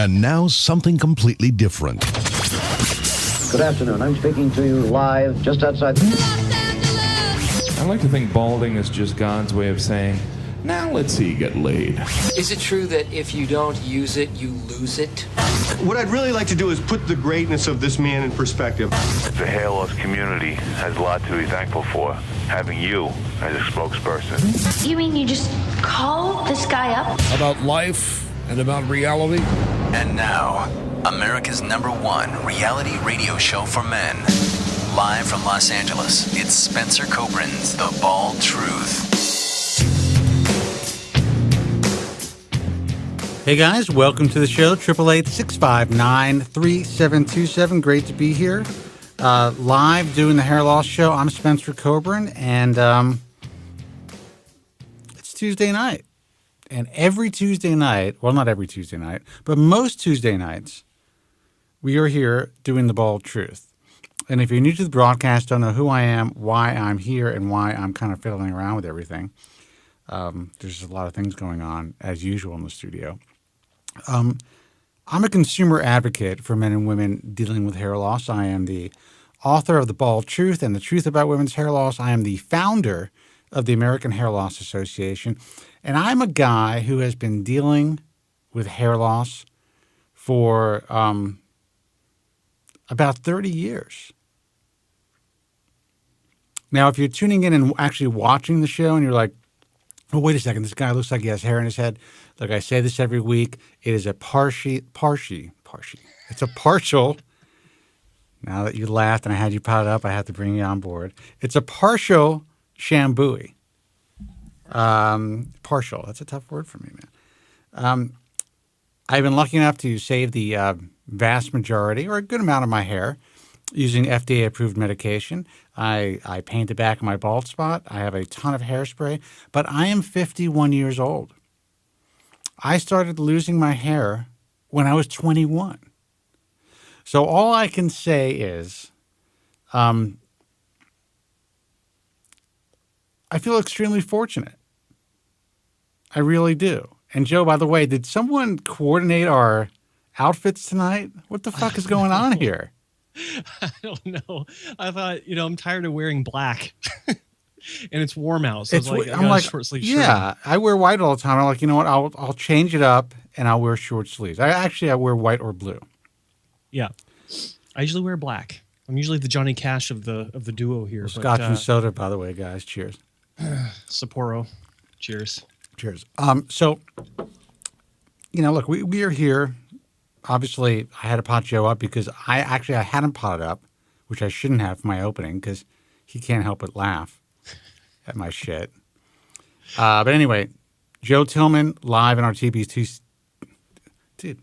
And now something completely different. Good afternoon. I'm speaking to you live just outside I like to think balding is just God's way of saying, now let's see you get laid. Is it true that if you don't use it, you lose it? What I'd really like to do is put the greatness of this man in perspective. The hair loss community has a lot to be thankful for, having you as a spokesperson. You mean you just call this guy up? About life and about reality. And now, America's #1 reality radio show for men. Live from Los Angeles, it's Spencer Kobren's The Bald Truth. Hey guys, welcome to the show, 888-659-3727. Great to be here. Live doing the hair loss show. I'm Spencer Kobren, and it's Tuesday night. And every Tuesday night, well, not every Tuesday night, but most Tuesday nights, we are here doing the Bald Truth. And if you're new to the broadcast, don't know who I am, why I'm here, and why I'm kind of fiddling around with everything, there's a lot of things going on, as usual, in the studio. I'm a consumer advocate for men and women dealing with hair loss. I am the author of The Bald Truth and the Truth About Women's Hair Loss. I am the founder of the American Hair Loss Association. And I'm a guy who has been dealing with hair loss for about 30 years. Now, if you're tuning in and actually watching the show and you're like, oh, wait a second, this guy looks like he has hair in his head. Like I say this every week, it is a partial. It's a partial. Now that you laughed and I had you pot up, I have to bring you on board. It's a partial shambooey. Partial. That's a tough word for me, man. I've been lucky enough to save the vast majority or a good amount of my hair using FDA-approved medication. I paint the back of my bald spot. I have a ton of hairspray, but I am 51 years old. I started losing my hair when I was 21. So all I can say is I feel extremely fortunate. I really do. And Joe, by the way, did someone coordinate our outfits tonight? What the fuck is going on here? I don't know. I thought, I'm tired of wearing black. And it's warm out, so I'm like short sleeve shirt. Yeah, I wear white all the time. I'm like, you know what? I'll change it up and I'll wear short sleeves. I wear white or blue. Yeah, I usually wear black. I'm usually the Johnny Cash of the duo here. Scotch and soda, by the way, guys. Cheers. Sapporo. Cheers. Cheers. So, look, we are here. Obviously, I had to pot Joe up because I hadn't potted up, which I shouldn't have for my opening because he can't help but laugh at my shit. But anyway, Joe Tillman live in our TB2. Dude,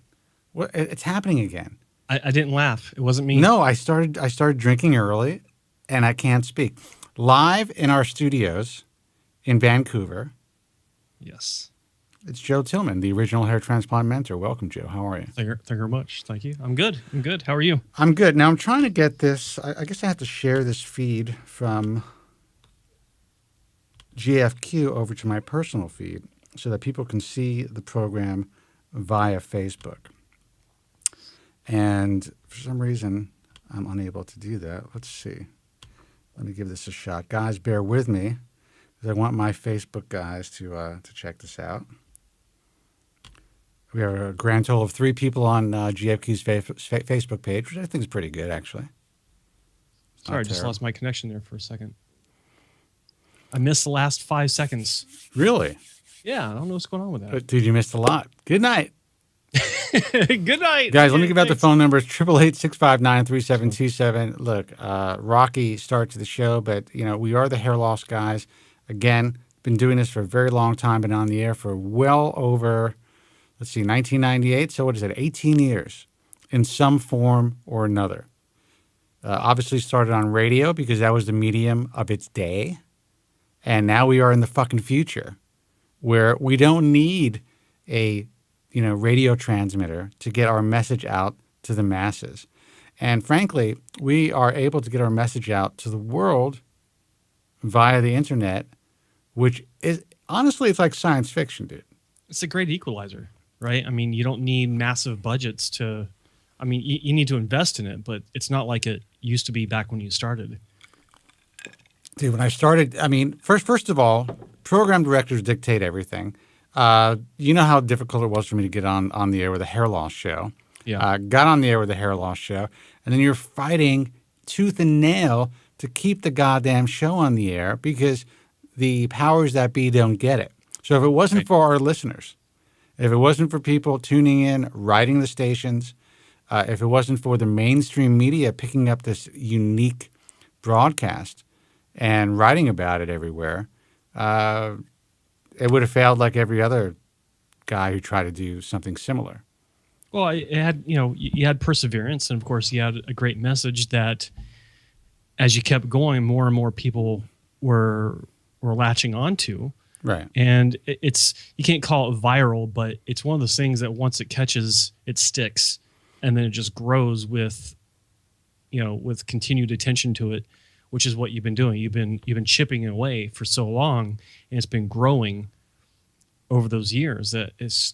what? It's happening again. I didn't laugh. It wasn't me. No, I started drinking early, and I can't speak. Live in our studios in Vancouver. Yes. It's Joe Tillman, the original hair transplant mentor. Welcome, Joe. How are you? Thank you very much. Thank you. I'm good. How are you? I'm good. Now, I'm trying to get this. I guess I have to share this feed from GFQ over to my personal feed so that people can see the program via Facebook. And for some reason, I'm unable to do that. Let's see. Let me give this a shot. Guys, bear with me because I want my Facebook guys to check this out. We have a grand total of 3 people on GFQ's Facebook page, which I think is pretty good, actually. Sorry, I just lost my connection there for a second. I missed the last 5 seconds. Really? Yeah, I don't know what's going on with that. Dude, you missed a lot. Good night. Good night. Guys, let me give out the phone numbers, 888-659-3727. Look, rocky start to the show, but, we are the hair loss guys. Again, been doing this for a very long time, been on the air for well over... 1998. So what is it? 18 years in some form or another. Obviously started on radio because that was the medium of its day. And now we are in the fucking future where we don't need a, radio transmitter to get our message out to the masses. And frankly, we are able to get our message out to the world via the internet, which is honestly, it's like science fiction, dude. It's a great equalizer. right? I mean, you don't need massive budgets to. I mean, you need to invest in it, but it's not like it used to be back when you started. Dude, when I started, I mean, first of all, program directors dictate everything. You know how difficult it was for me to get on the air with a hair loss show. Yeah. Got on the air with a hair loss show, and then you're fighting tooth and nail to keep the goddamn show on the air because the powers that be don't get it. So if it wasn't for our listeners, if it wasn't for people tuning in, writing the stations, if it wasn't for the mainstream media picking up this unique broadcast and writing about it everywhere, it would have failed like every other guy who tried to do something similar. Well, it had, you had perseverance, and of course, you had a great message that, as you kept going, more and more people were latching onto. Right. And it's, you can't call it viral, but it's one of those things that once it catches, it sticks, and then it just grows with, with continued attention to it, which is what you've been doing. You've been chipping it away for so long, and it's been growing over those years that it's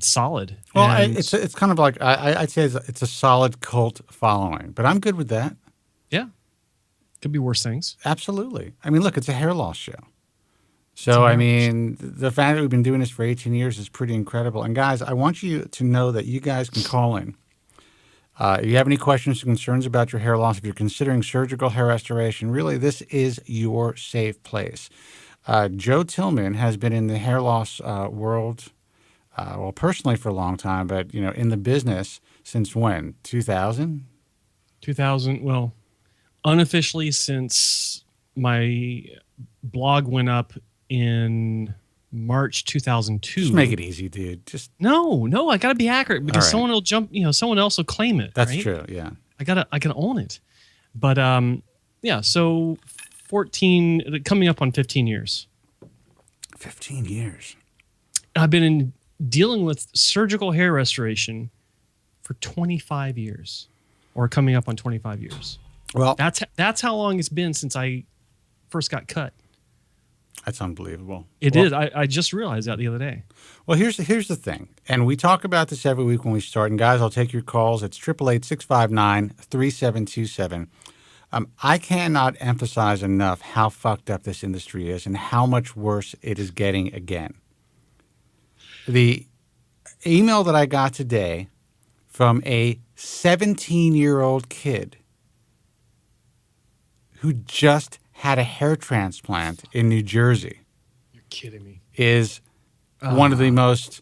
solid. Well, it's kind of like I'd say it's a solid cult following, but I'm good with that. Yeah, could be worse things. Absolutely. I mean, look, it's a hair loss show. So, I mean, the fact that we've been doing this for 18 years is pretty incredible. And guys, I want you to know that you guys can call in. If you have any questions or concerns about your hair loss, if you're considering surgical hair restoration, really, this is your safe place. Joe Tillman has been in the hair loss world, well, personally for a long time, but, in the business since when? 2000? 2000, well, unofficially since my blog went up in March 2002. Just make it easy, dude. Just no, I got to be accurate because someone will jump, someone else will claim it. That's right? true, yeah. I gotta own it. But yeah, so 14, coming up on 15 years. 15 years. I've been dealing with surgical hair restoration for 25 years, or coming up on 25 years. Well, that's how long it's been since I first got cut. That's unbelievable. It is. I just realized that the other day. Well, here's the thing, and we talk about this every week when we start. And guys, I'll take your calls. It's 888-659-3727. I cannot emphasize enough how fucked up this industry is and how much worse it is getting again. The email that I got today from a 17-year-old kid who just had a hair transplant in New Jersey. You're kidding me. Is one of the most,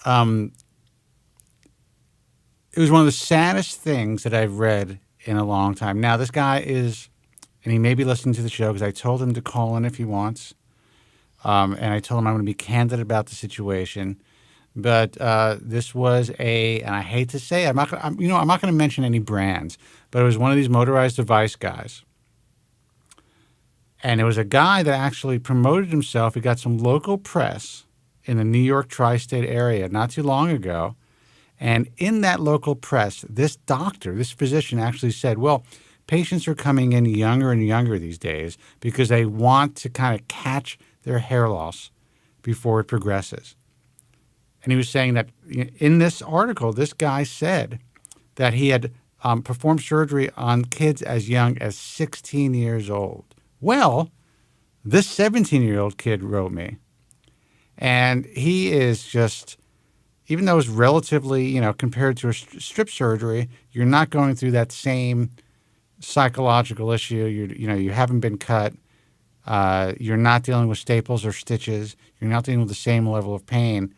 it was one of the saddest things that I've read in a long time. Now, this guy is, and he may be listening to the show because I told him to call in if he wants. And I told him I'm going to be candid about the situation. But this was and I hate to say it, I'm not going to mention any brands, but it was one of these motorized device guys. And it was a guy that actually promoted himself. He got some local press in the New York tri-state area not too long ago. And in that local press, this doctor, this physician actually said, well, patients are coming in younger and younger these days because they want to kind of catch their hair loss before it progresses. And he was saying that in this article, this guy said that he had performed surgery on kids as young as 16 years old. Well, this 17-year-old kid wrote me, and he is just, even though it's relatively, compared to a strip surgery, you're not going through that same psychological issue. You haven't been cut. You're not dealing with staples or stitches. You're not dealing with the same level of pain.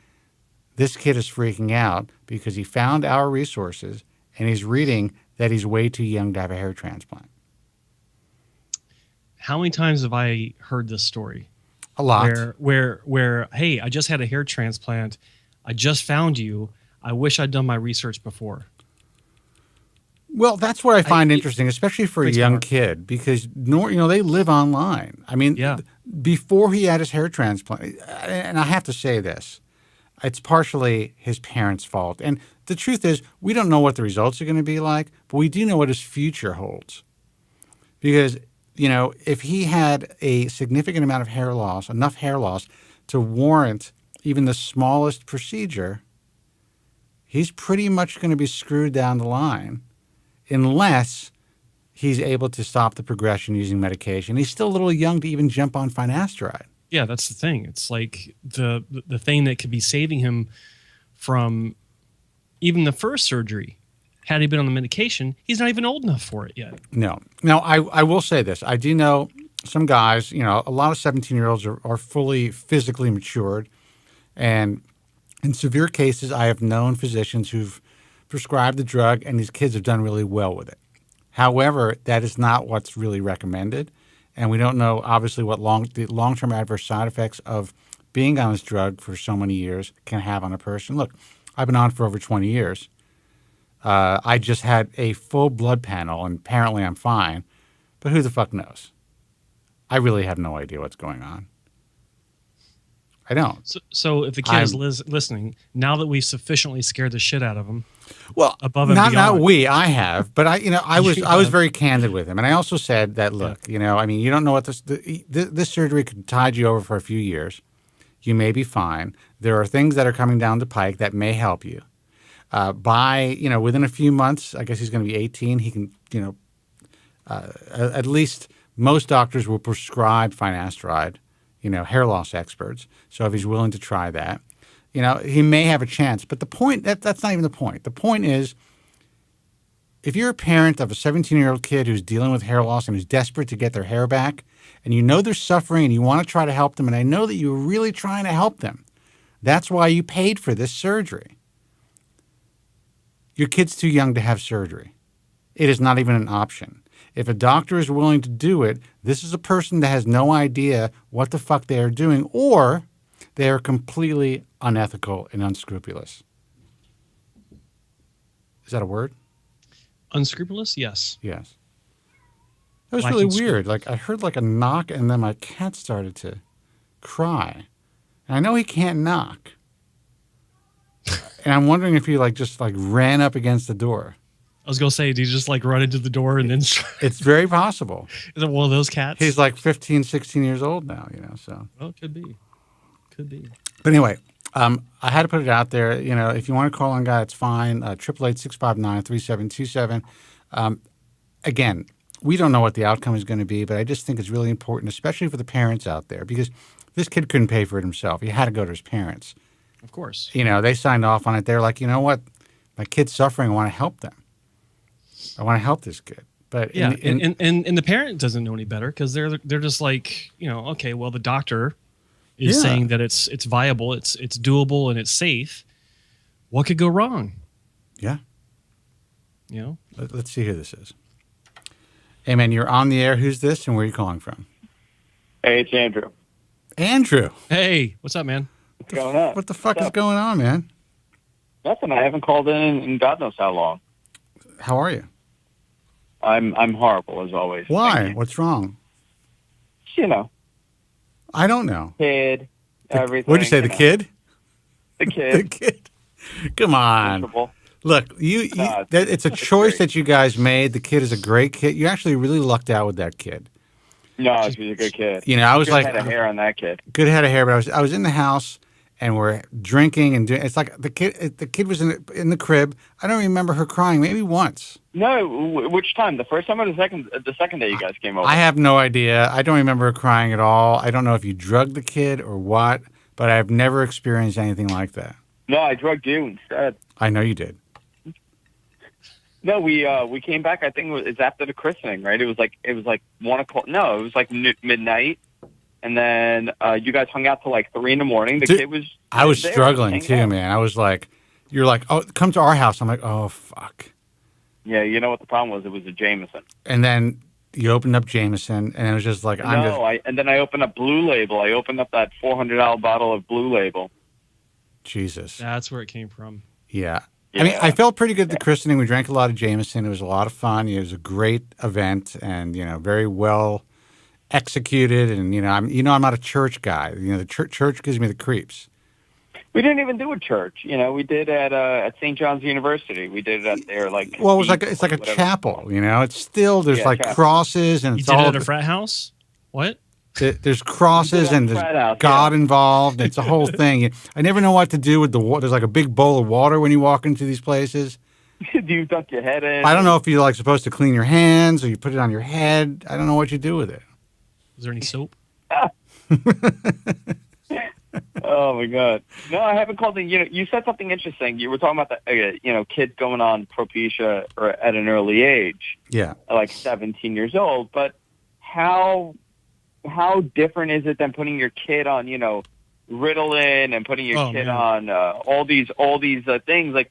This kid is freaking out because he found our resources, and he's reading that he's way too young to have a hair transplant. How many times have I heard this story? A lot. Where, hey, I just had a hair transplant. I just found you. I wish I'd done my research before. Well, that's what I find interesting, especially for a young kid, because they live online. I mean, before he had his hair transplant, and I have to say this, it's partially his parents' fault. And the truth is, we don't know what the results are going to be like, but we do know what his future holds. Because if he had a significant amount of hair loss, enough hair loss to warrant even the smallest procedure, he's pretty much going to be screwed down the line unless he's able to stop the progression using medication. He's still a little young to even jump on finasteride. Yeah, that's the thing. It's like the thing that could be saving him from even the first surgery. Had he been on the medication, he's not even old enough for it yet. No. Now, I will say this. I do know some guys, a lot of 17-year-olds are fully physically matured. And in severe cases, I have known physicians who've prescribed the drug, and these kids have done really well with it. However, that is not what's really recommended. And we don't know, obviously, what the long-term adverse side effects of being on this drug for so many years can have on a person. Look, I've been on for over 20 years. I just had a full blood panel, and apparently I'm fine. But who the fuck knows? I really have no idea what's going on. I don't. So if the kid is listening, now that we've sufficiently scared the shit out of him, well, above and beyond. Not we, I have, but I was very candid with him, and I also said that look, you don't know what this surgery could tide you over for a few years. You may be fine. There are things that are coming down the pike that may help you. Within a few months, I guess he's going to be 18. He can, at least most doctors will prescribe finasteride. Hair loss experts. So if he's willing to try that, he may have a chance. But the point, that's not even the point. The point is, if you're a parent of a 17-year-old kid who's dealing with hair loss and who's desperate to get their hair back, and they're suffering and you want to try to help them, and I know that you're really trying to help them, that's why you paid for this surgery. Your kid's too young to have surgery. It is not even an option. If a doctor is willing to do it, this is a person that has no idea what the fuck they are doing, or they are completely unethical and unscrupulous. Is that a word? Unscrupulous? Yes. Yes. That was really weird. Like, I heard like a knock, and then my cat started to cry. And I know he can't knock. And I'm wondering if he just ran up against the door. I was going to say, did he just run into the door and then... It's very possible. Is it one of those cats? He's 15, 16 years old now, so. Well, it could be. Could be. But anyway, I had to put it out there. If you want to call on Guy, it's fine. 888-659-3727. Again, we don't know what the outcome is going to be, but I just think it's really important, especially for the parents out there, because this kid couldn't pay for it himself. He had to go to his parents. Of course. They signed off on it. They're like, you know what? My kid's suffering. I want to help them. I want to help this kid. But yeah, and the parent doesn't know any better because they're just like, okay, well, the doctor is saying that it's viable, it's doable, and it's safe. What could go wrong? Yeah. Let's see who this is. Hey, man, you're on the air. Who's this, and where are you calling from? Hey, it's Andrew. Andrew. Hey, what's up, man? What's going on? What the fuck is going on, man? Nothing. I haven't called in God knows how long. How are you? I'm horrible as always. Why? What's wrong? I don't know. Kid, everything. What'd you say? The kid? The kid. The kid. Come on. Miserable. Look, it's a choice that you guys made. The kid is a great kid. You actually really lucked out with that kid. No, he's a good kid. I was good head of hair on that kid. Good head of hair, but I was in the house and we're drinking and doing. It's like the kid was in the crib. I don't remember her crying. Maybe once. No, which time? The first time or the second? The second day you guys came over. I have no idea. I don't remember her crying at all. I don't know if you drugged the kid or what, but I've never experienced anything like that. No, I drugged you instead. I know you did. No, we came back. I think it was after the christening, right? It was like 1 o'clock. No, it was like midnight, and then you guys hung out till 3 in the morning. The kid was. I was struggling too, man. I was like, "You're like, oh, come to our house." I'm like, "Oh, fuck." Yeah, you know what the problem was? It was a Jameson. And then you opened up Jameson, and it was just like, and then I opened up Blue Label. I opened up that $400 bottle of Blue Label. Jesus. That's where it came from. Yeah. I mean, I felt pretty good at the christening. We drank a lot of Jameson. It was a lot of fun. It was a great event, and very well executed. And I'm not a church guy. The church gives me the creeps. We didn't even do a church. We did at St. John's University. We did it at their Well, it's like a chapel. It's still there's crosses and you it's did all it at a frat house. What? There's crosses and there's God involved. It's a whole thing. I never know what to do with the water. There's like a big bowl of water when you walk into these places. Do you duck your head in? I don't know if you're like supposed to clean your hands or you put it on your head. I don't know what you do with it. Is there any soap? Oh my God! No, I haven't called in. You said something interesting. You were talking about the kids going on Propecia or at an early age. Yeah, like 17 years old. But how different is it than putting your kid on Ritalin and putting your kid on all these things? Like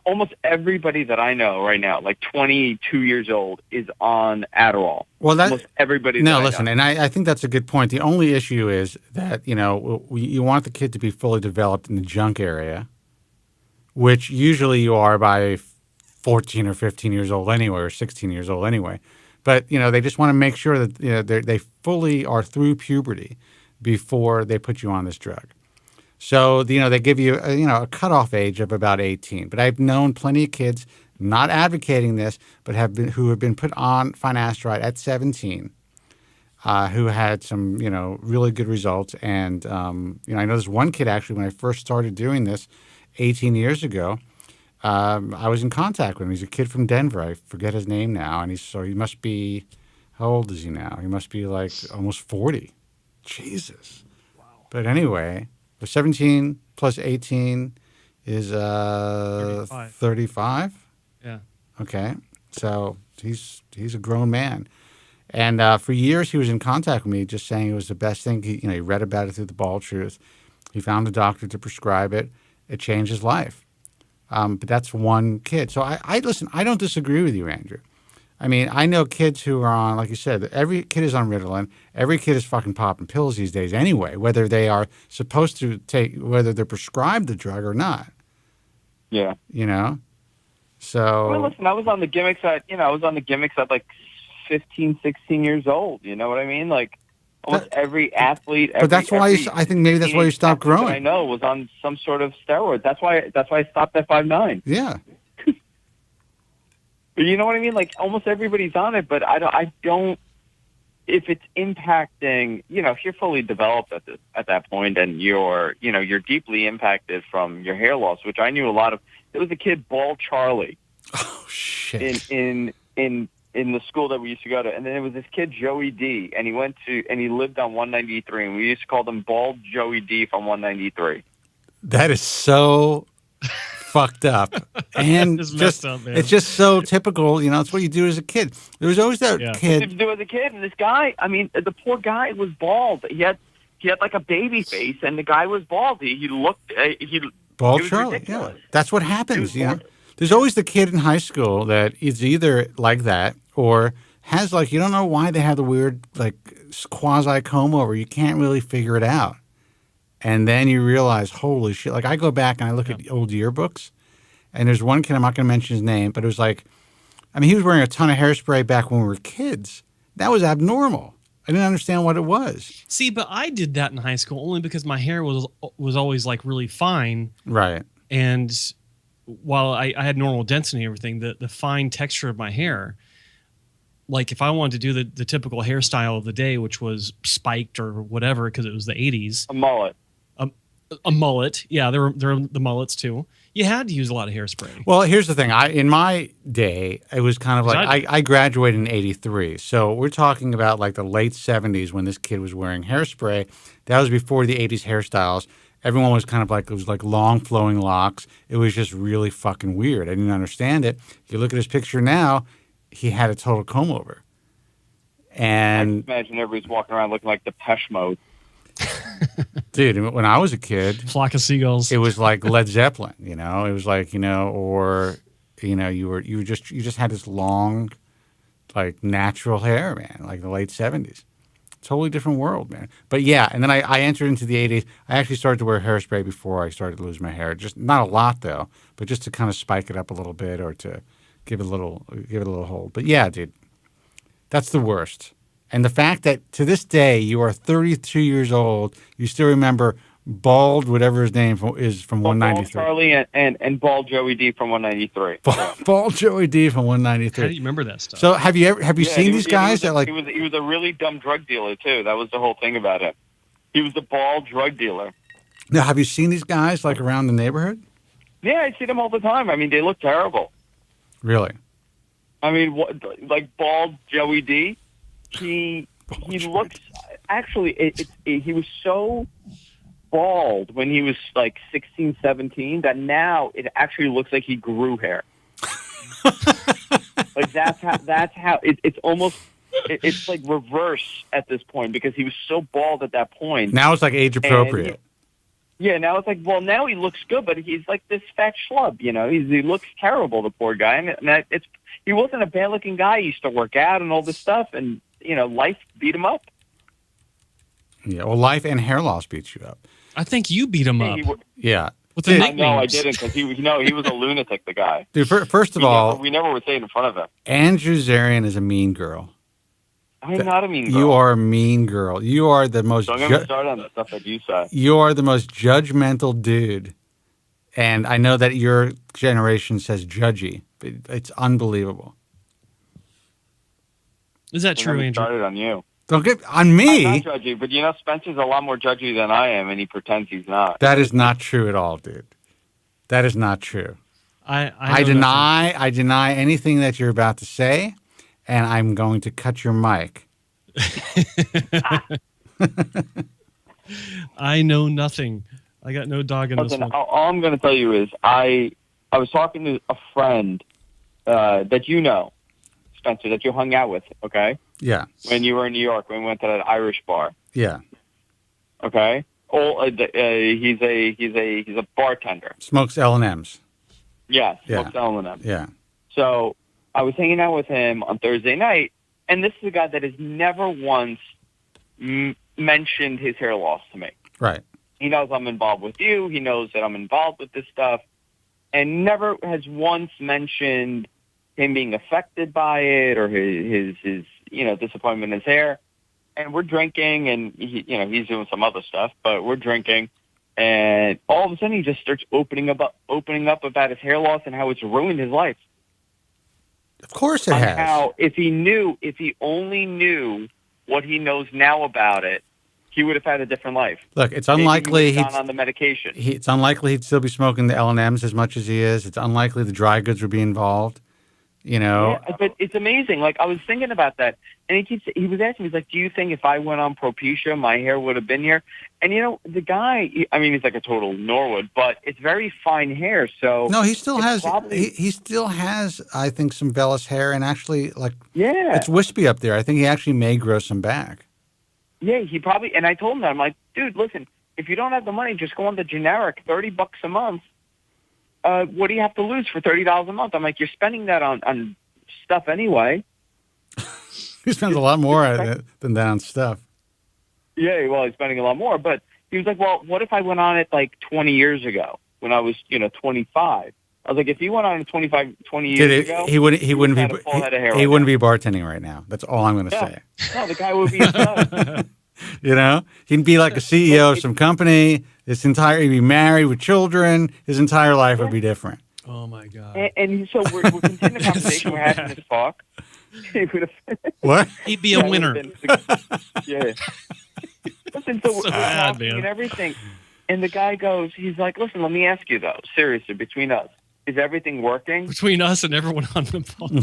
almost everybody that I know right now, like 22 years old, is on Adderall. Well, almost everybody. No, listen, and I think that's a good point. The only issue is that you want the kid to be fully developed in the junk area, which usually you are by 14 or 15 years old anyway, or 16 years old anyway. But they just want to make sure that they fully are through puberty before they put you on this drug. So, they give you, a cutoff age of about 18. But I've known plenty of kids, not advocating this, but who have been put on finasteride at 17, who had some, really good results. And, I know there's one kid, actually, when I first started doing this 18 years ago, I was in contact with him. He's a kid from Denver. I forget his name now. And he must be, how old is he now? He must be like almost 40. Jesus. Wow. But anyway... 17 plus 18 is 35. Yeah. Okay. So he's a grown man. And for years he was in contact with me just saying it was the best thing. He read about it through the Bald Truth. He found a doctor to prescribe it. It changed his life. But that's one kid. So I listen, I don't disagree with you, Andrew. I mean, I know kids who are on, like you said, every kid is on Ritalin. Every kid is fucking popping pills these days anyway, whether they are supposed to take, whether they're prescribed the drug or not. Yeah. So. Well, listen, I was on the gimmicks at like 15, 16 years old. You know what I mean? Like almost every athlete. But that's why I think maybe that's why you stopped growing. I know was on some sort of steroid. That's why I stopped at 5'9". Yeah. You know what I mean? Like almost everybody's on it, but I don't. If it's impacting, if you're fully developed at that point, and you're deeply impacted from your hair loss, which I knew a lot of. There was a kid, Bald Charlie. Oh shit! In the school that we used to go to, and then there was this kid, Joey D, and he lived on 193, and we used to call him Bald Joey D from 193. That is so fucked up, and just up, it's just so typical. It's what you do as a kid. There was always that kid. You do as a kid, and this guy. I mean, the poor guy was bald. He had like a baby face, and the guy was bald. He looked Bald Charlie. Yeah, that's what happens. There's always the kid in high school that is either like that or has you don't know why they have the weird quasi comb over. You can't really figure it out. And then you realize, holy shit. Like I go back and I look at old yearbooks, and there's one kid, I'm not going to mention his name, but it was he was wearing a ton of hairspray back when we were kids. That was abnormal. I didn't understand what it was. See, but I did that in high school only because my hair was always really fine. Right. And while I had normal density and everything, the fine texture of my hair, like if I wanted to do the typical hairstyle of the day, which was spiked or whatever because it was the 80s. A mullet. A mullet. Yeah, there were the mullets too. You had to use a lot of hairspray. Well, here's the thing. In my day, it was kind of like I graduated in 83. So we're talking about the late 70s when this kid was wearing hairspray. That was before the 80s hairstyles. Everyone was kind of it was long flowing locks. It was just really fucking weird. I didn't understand it. If you look at his picture now, he had a total comb over. And I imagine everybody's walking around looking like Depeche Mode. Dude, when I was a kid, flock of seagulls. It was like Led Zeppelin, It was or you just had this long, natural hair, man, like the late 70s. Totally different world, man. But yeah, and then I entered into the 80s. I actually started to wear hairspray before I started to lose my hair. Just not a lot though, but just to kind of spike it up a little bit or to give it a little hold. But yeah, dude, that's the worst. And the fact that to this day you are 32 years old, you still remember Bald, whatever his name is from 193. Bald Charlie and Bald Joey D from 193. Bald Joey D from 193. How do you remember that stuff? So have you seen these guys that like? He was a really dumb drug dealer too. That was the whole thing about him. He was a bald drug dealer. Now, have you seen these guys like around the neighborhood? Yeah, I see them all the time. I mean, they look terrible. Really? I mean, like Bald Joey D. He looks actually. He was so bald when he was like 16, 17 that now it actually looks like he grew hair. Like that's how it's almost it's like reverse at this point because he was so bald at that point. Now it's like age appropriate. Yeah, now it's like, well, now he looks good, but he's like this fat schlub, you know. He looks terrible, the poor guy. And he wasn't a bad-looking guy. He used to work out and all this stuff, and, you know, life beat him up. Yeah, well, life and hair loss beats you up. I think you beat him up. Yeah. With the nicknames. No, I didn't, because he was a lunatic, the guy. Dude, first of all... we never would say it in front of him. Andrew Zarian is a mean girl. I'm not a mean girl. You are a mean girl. You are the most... Don't get me started on the stuff that you say. You are the most judgmental dude. And I know that your generation says judgy, but it's unbelievable. Is that true, Andrew? Started on you. Don't get... On me? I'm not judgy, but you know, Spencer's a lot more judgy than I am, and he pretends he's not. That is not true at all, dude. That is not true. I deny anything that you're about to say, and I'm going to cut your mic. I know nothing. I got no dog in this one. All I'm going to tell you is I was talking to a friend that you know, Spencer, that you hung out with, okay? Yeah. When you were in New York, when we went to that Irish bar. Yeah. Okay? He's a bartender. Smokes L&M's. Yeah, smokes L&M's. Yeah. So I was hanging out with him on Thursday night, and this is a guy that has never once mentioned his hair loss to me. Right. He knows I'm involved with you. He knows that I'm involved with this stuff, and never has once mentioned him being affected by it or his disappointment in his hair. And we're drinking, and he's doing some other stuff, but we're drinking, and all of a sudden he just starts opening up about his hair loss and how it's ruined his life. Of course it has. How if he only knew what he knows now about it, he would have had a different life. Look, it's unlikely he'd gone on the medication. It's unlikely he'd still be smoking the L&M's as much as he is. It's unlikely the dry goods would be involved. You know, yeah, but it's amazing. Like I was thinking about that, and he was asking me, he's like, "Do you think if I went on Propecia, my hair would have been here?" And you know, the guy, I mean, he's like a total Norwood, but it's very fine hair. So no, he still has. He still has, I think, some vellus hair, and actually, like, it's wispy up there. I think he actually may grow some back. Yeah, he probably. And I told him that, I'm like, dude, listen, if you don't have the money, just go on the generic $30 a month. What do you have to lose for $30 a month? I'm like, you're spending that on stuff anyway. He spends a lot more than that on stuff. Yeah, well, he's spending a lot more. But he was like, well, what if I went on it like 20 years ago when I was, 25? I was like, if he went on it 20 years ago, he wouldn't be bartending right now. That's all I'm going to say. No, the guy would be a stud. He'd be like a CEO of some company. He'd be married with children. His entire life would be different. Oh my God! And so we're continuing the conversation. We're having this talk. What? He'd be a winner. Yeah. Listen, so we're talking and everything, and the guy goes, he's like, "Listen, let me ask you though, seriously, between us, is everything working?" Between us and everyone on the phone.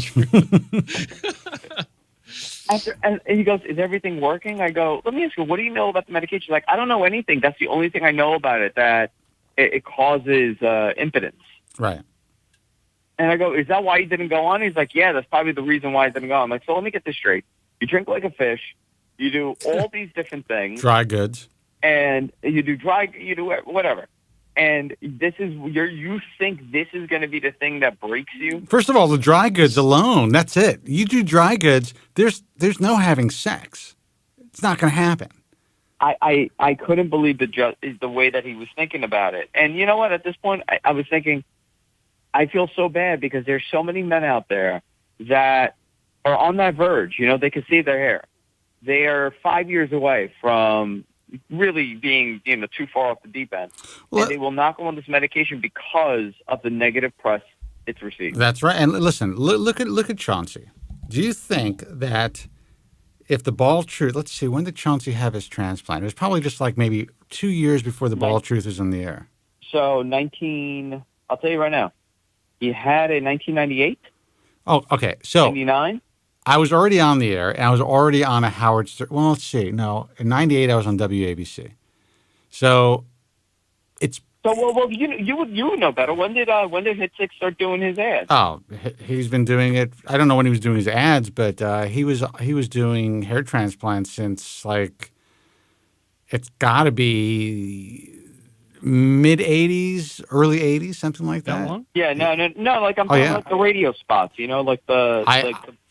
And he goes, "Is everything working?" I go, "Let me ask you, what do you know about the medication?" He's like, "I don't know anything. That's the only thing I know about it, that it causes impotence." Right. And I go, "Is that why you didn't go on?" He's like, "Yeah, that's probably the reason why I didn't go on." I'm like, so let me get this straight. You drink like a fish. You do all these different things. Dry goods. And you do whatever. And this is you think this is going to be the thing that breaks you? First of all, the dry goods alone, that's it. You do dry goods, there's no having sex. It's not going to happen. I couldn't believe the way that he was thinking about it. And you know what? At this point, I was thinking, I feel so bad because there's so many men out there that are on that verge. They can see their hair. They are 5 years away from really being too far off the deep end. Well, and they will not go on this medication because of the negative press it's received. That's right. And listen, look at Chauncey. Do you think that if the Ball Truth, let's see, when did Chauncey have his transplant? It was probably just like maybe 2 years before the Ball Truth was in the air. So I'll tell you right now, he had it in 1998. Oh, okay. So 99. I was already on the air, and I was already on a Howard Stern. Well, let's see. No, in '98 I was on WABC. So it's. So well, you would know better. When did Hit Six start doing his ads? Oh, he's been doing it. I don't know when he was doing his ads, but he was doing hair transplants since like it's got to be mid '80s, early '80s, something like that. long? Yeah, no. Like I'm talking like the radio spots. Like the.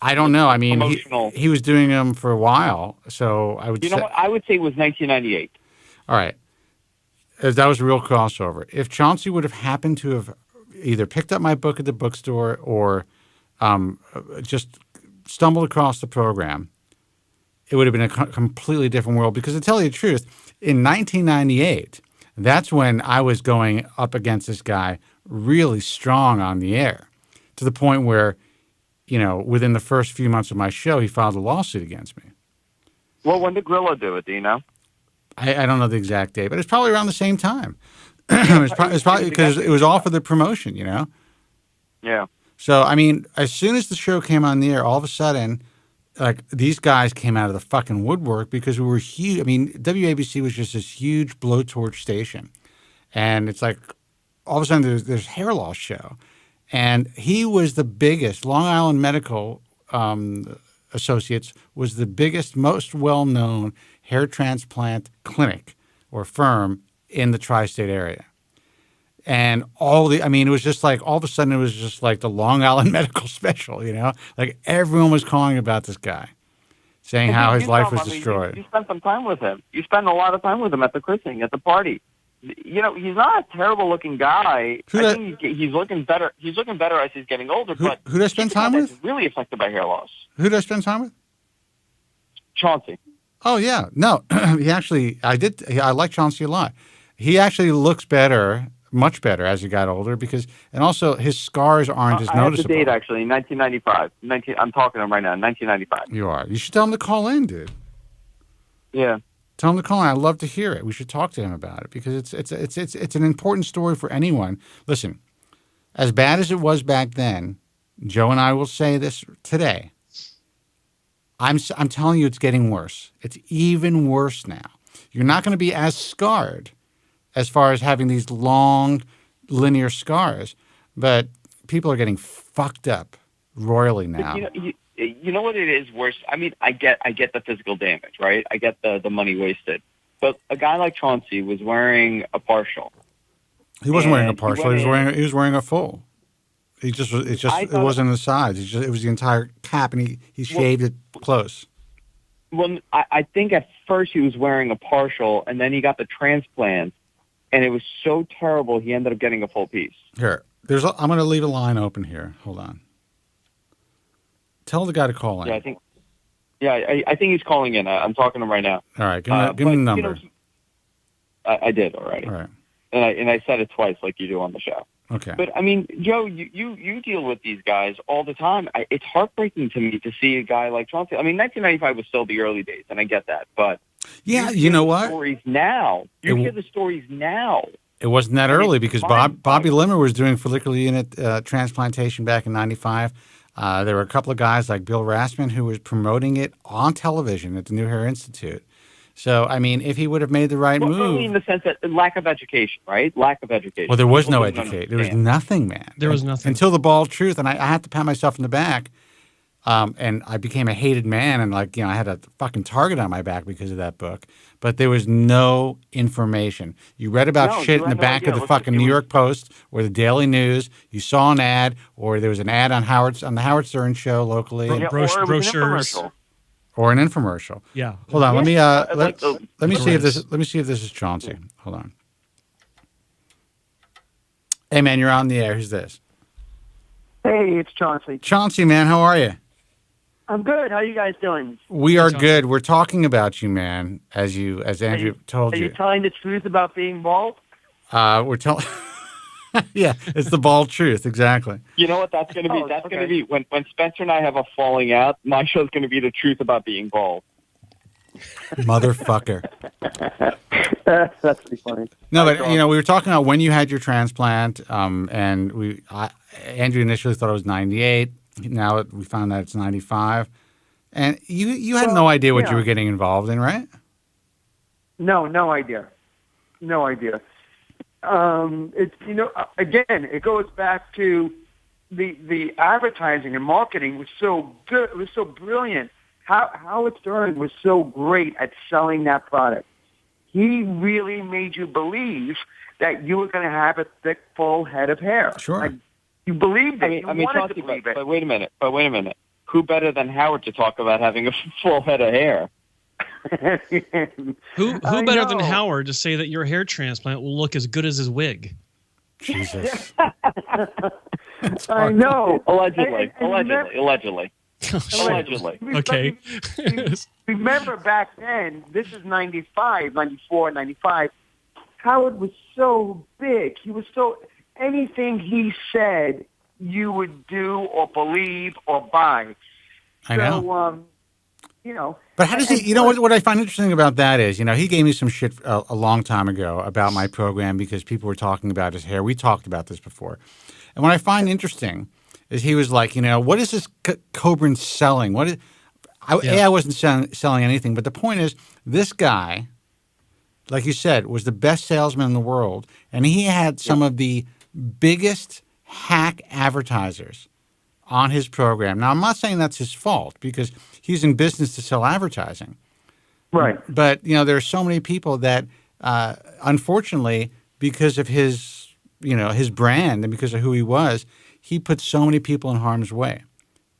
I don't know. I mean, promotional. he was doing them for a while, so I would. You know what? I would say it was 1998. All right. That was a real crossover. If Chauncey would have happened to have either picked up my book at the bookstore or just stumbled across the program, it would have been a completely different world. Because to tell you the truth, in 1998, that's when I was going up against this guy really strong on the air, to the point where, within the first few months of my show, he filed a lawsuit against me. Well, when did Grillo do it? Do you know? I don't know the exact date, but it's probably around the same time. It's probably because it was all for the promotion, Yeah. So, I mean, as soon as the show came on the air, all of a sudden, like, these guys came out of the fucking woodwork because we were huge. I mean, WABC was just this huge blowtorch station. And it's like, all of a sudden, there's hair loss show. And he was the biggest. Long Island Medical Associates was the biggest, most well-known hair transplant clinic or firm in the tri-state area. And it was just like, all of a sudden it was just like the Long Island Medical Special, like everyone was calling about this guy, saying how his life was destroyed. You spent some time with him. You spent a lot of time with him at the christening, at the party. He's not a terrible looking guy. I think he's looking better. He's looking better as he's getting older. But who did I spend time with? He's really affected by hair loss. Who did I spend time with? Chauncey. Oh yeah, no, I like Chauncey a lot. He actually looks better, much better as he got older and also his scars aren't as noticeable. I have the date actually, 1995. I'm talking to him right now, 1995. You are. You should tell him to call in, dude. Yeah. Tell him to call in. I'd love to hear it. We should talk to him about it because it's an important story for anyone. Listen, as bad as it was back then, Joe and I will say this today. I'm telling you, it's getting worse. It's even worse now. You're not going to be as scarred as far as having these long, linear scars, but people are getting fucked up royally now. You know what it is worse? I mean, I get the physical damage, right? I get the money wasted. But a guy like Chauncey was wearing a partial. He wasn't wearing a partial. He was wearing a full. It wasn't the sides. It was the entire cap, and he shaved it close. Well, I think at first he was wearing a partial, and then he got the transplant, and it was so terrible he ended up getting a full piece. Here, I'm going to leave a line open here. Hold on. Tell the guy to call in. I think he's calling in. I'm talking to him right now. All right, give him the number. I did already. All right. And I said it twice like you do on the show. Okay. But, I mean, Joe, you deal with these guys all the time. It's heartbreaking to me to see a guy like Chauncey. I mean, 1995 was still the early days, and I get that. But yeah, you know what? Stories now. You hear the stories now. It wasn't that early because Bobby Limmer was doing follicular unit transplantation back in 95. There were a couple of guys like Bill Rassman who was promoting it on television at the New Hair Institute. So, I mean, if he would have made the right move. Early in the sense that lack of education, right? Lack of education. Well, there was no education. There was nothing, man. There was nothing. Until the Bald Truth. And I had to pat myself in the back. And I became a hated man. And, I had a fucking target on my back because of that book. But there was no information. You read about shit in the back of the fucking New York Post or the Daily News. You saw an ad, or there was an ad on the Howard Stern show locally. Brochures. Or an infomercial. Yeah. Hold on. Let me see if this is Chauncey. Hold on. Hey man, you're on the air. Who's this? Hey, it's Chauncey. Chauncey, man, how are you? I'm good. How are you guys doing? We are good. We're talking about you, man, as Andrew told you. you. Are you telling the truth about being bald? We're telling... Yeah, it's the bald truth, exactly. You know what that's going to be? That's going to be when Spencer and I have a falling out. My show's going to be the truth about being bald. Motherfucker. That's pretty funny. No, but we were talking about when you had your transplant, and Andrew initially thought it was 98. Now we found out it's 95, and you had no idea what you were getting involved in, right? No idea. It's again, it goes back to the advertising and marketing was so good. It was so brilliant. Howard Stern was so great at selling that product. He really made you believe that you were going to have a thick, full head of hair. Sure. Like, you believed it. You wanted to believe it. But wait a minute. Who better than Howard to talk about having a full head of hair? Who better than Howard to say that your hair transplant will look as good as his wig? Jesus. I know. Allegedly. Okay. Remember back then, this is 95, 94, 95. Howard was so big. He was so, anything he said, you would do or believe or buy. I know. So, But how does he, what I find interesting about that is, he gave me some shit a long time ago about my program because people were talking about his hair. We talked about this before. And what I find interesting is he was like, what is this Kobren selling? I wasn't selling anything, but the point is this guy, like you said, was the best salesman in the world, and he had some of the biggest hack advertisers on his program. Now, I'm not saying that's his fault because he's in business to sell advertising. Right. But, there are so many people that, unfortunately, because of his brand and because of who he was, he put so many people in harm's way.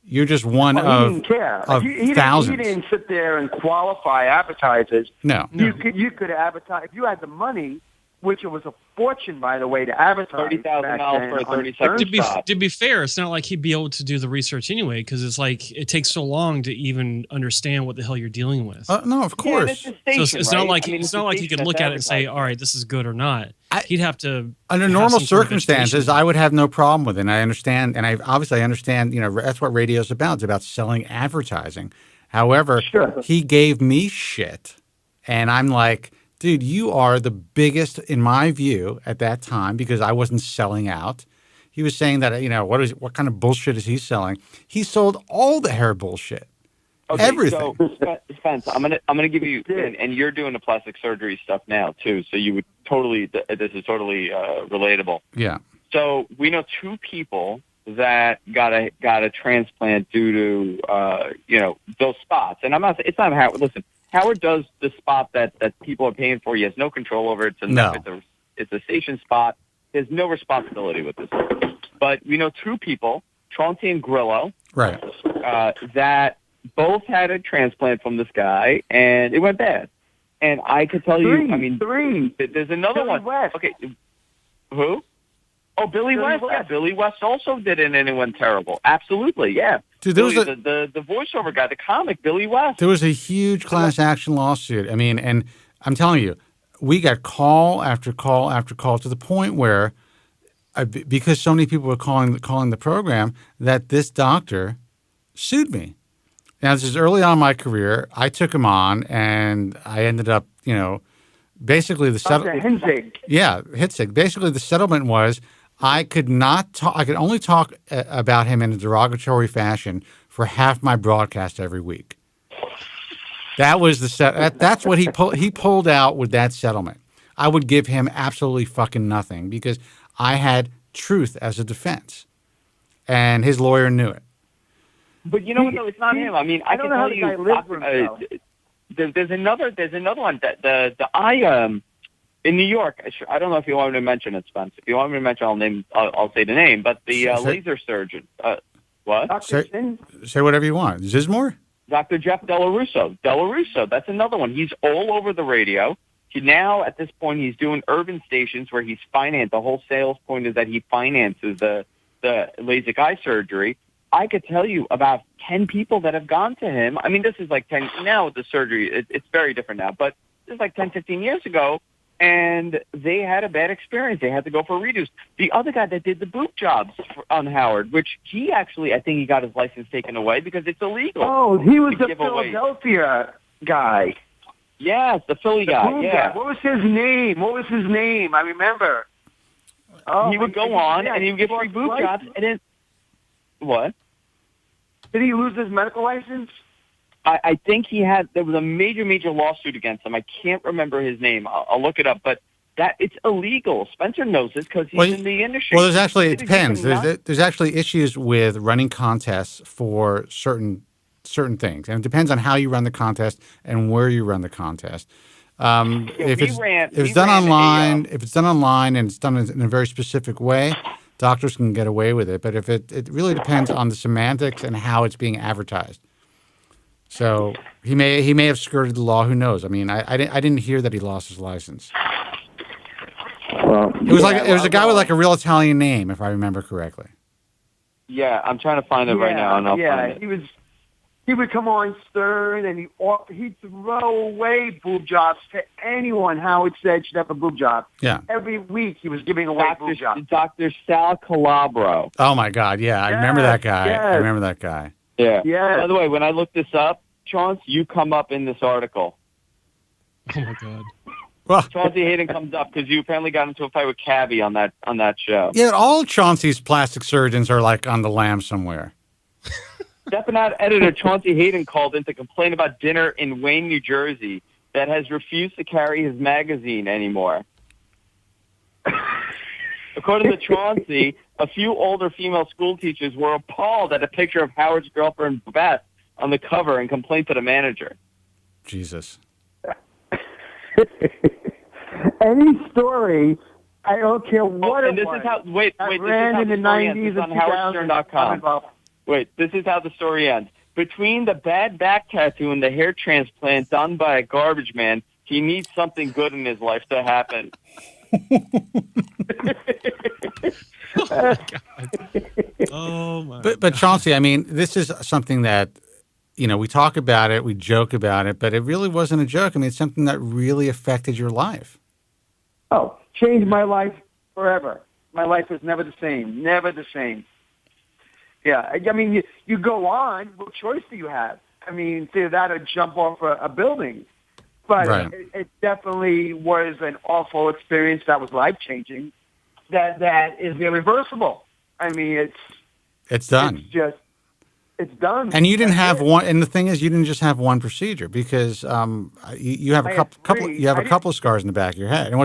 You're just one of thousands. He didn't sit there and qualify advertisers. No. You could advertise. If you had the money, which it was a fortune, by the way, to advertise. $30,000 for a 30-second spot. To be fair, it's not like he'd be able to do the research anyway, because it's like it takes so long to even understand what the hell you're dealing with. No, of course. Yeah, it's not like he could look at it and say, "All right, this is good" or not. He'd have to. Under normal circumstances, I would have no problem with it. And I understand, and I understand. That's what radio is about. It's about selling advertising. However, he gave me shit, and I'm like, dude, you are the biggest, in my view, at that time, because I wasn't selling out. He was saying that, what kind of bullshit is he selling? He sold all the hair bullshit. Okay, everything. So, Spence, I'm gonna give you, and you're doing the plastic surgery stuff now too. So you would totally, this is totally relatable. Yeah. So we know two people that got a transplant due to those spots, and I'm not. It's not Howard. Listen, Howard does the spot that people are paying for. He has no control over it. It's a station spot. He has no responsibility with this. But we know two people, Chaunce and Grillo, right? That both had a transplant from this guy, and it went bad. And I could tell you, three. There's another Billy one. West. Okay, who? Oh, Billy West. Yeah, Billy West also did it, and it went terrible. Absolutely, yeah. Dude, there was the voiceover guy, the comic, Billy West. There was a huge class action lawsuit. I mean, and I'm telling you, we got call after call after call to the point where, because so many people were calling the program, that this doctor sued me. Now, this is early on in my career. I took him on, and I ended up, basically the settlement. Hitzig. Yeah, Hitzig. Basically, the settlement was I could not talk. I could only talk about him in a derogatory fashion for half my broadcast every week. That was the that's what he pulled out with that settlement. I would give him absolutely fucking nothing because I had truth as a defense, and his lawyer knew it. But you know what? No, it's not him. I mean, I can tell you. There's another one that the in New York. I don't know if you want me to mention it, Spence. If you want me to mention, I'll say the name. But the laser surgeon. What? Say whatever you want. Zismore? Dr. Jeff Delarusso. That's another one. He's all over the radio. Now, at this point, he's doing urban stations where he's financed. The whole sales point is that he finances the LASIK eye surgery. I could tell you about 10 people that have gone to him. I mean, this is like 10 now with the surgery. It's very different now, but this is like 10, 15 years ago, and they had a bad experience. They had to go for redos. The other guy that did the boob jobs on Howard, which he actually, I think he got his license taken away because it's illegal. Oh, he was the give away. Philadelphia guy. Yes, the Philly guy. Yeah. What was his name? I remember. Oh, he would go on and he would get free boob jobs, and then what? Did he lose his medical license? I think there was a major lawsuit against him. I can't remember his name. I'll look it up, but it's illegal. Spencer knows this because he's in the industry. Well, it depends. There's actually issues with running contests for certain things, and it depends on how you run the contest and where you run the contest. If it's done online and it's done in a very specific way, doctors can get away with it. But if it really depends on the semantics and how it's being advertised. So he may have skirted the law. Who knows? I mean, I didn't hear that he lost his license. Well, it was a guy with like a real Italian name, if I remember correctly. Yeah, I'm trying to find it right now, and I'll find it. He would come on Stern, and he'd throw away boob jobs to anyone Howard said should have a boob job. Yeah. Every week he was giving away boob jobs. Dr. Sal Calabro. Oh, my God, yeah. I remember that guy. Yes. I remember that guy. Yeah. Yes. By the way, when I look this up, Chaunce, you come up in this article. Oh, my God. Well, Chauncey Hayden comes up because you apparently got into a fight with Cabby on that show. Yeah, all Chauncey's plastic surgeons are like on the lam somewhere. Stepping out editor Chauncey Hayden called in to complain about dinner in Wayne, New Jersey that has refused to carry his magazine anymore. According to Chauncey, a few older female school teachers were appalled at a picture of Howard's girlfriend Beth on the cover and complained to the manager. Jesus. Any story, I don't care what and it this was. Is how, wait, that this ran is how in the the story 90s ends. It's and on 2000s. howardstern.com. Wait, this is how the story ends. Between the bad back tattoo and the hair transplant done by a garbage man, he needs something good in his life to happen. Oh my! But Chauncey, I mean, this is something that, we talk about it, we joke about it, but it really wasn't a joke. I mean, it's something that really affected your life. Oh, changed my life forever. My life was never the same. Never the same. Yeah, I mean, you go on. What choice do you have? I mean, either that or jump off a building. But right. it definitely was an awful experience that was life-changing. That is irreversible. I mean, it's done. It's done. And you didn't have one. And the thing is, you didn't just have one procedure because you have a couple. You have a couple of scars in the back of your head. And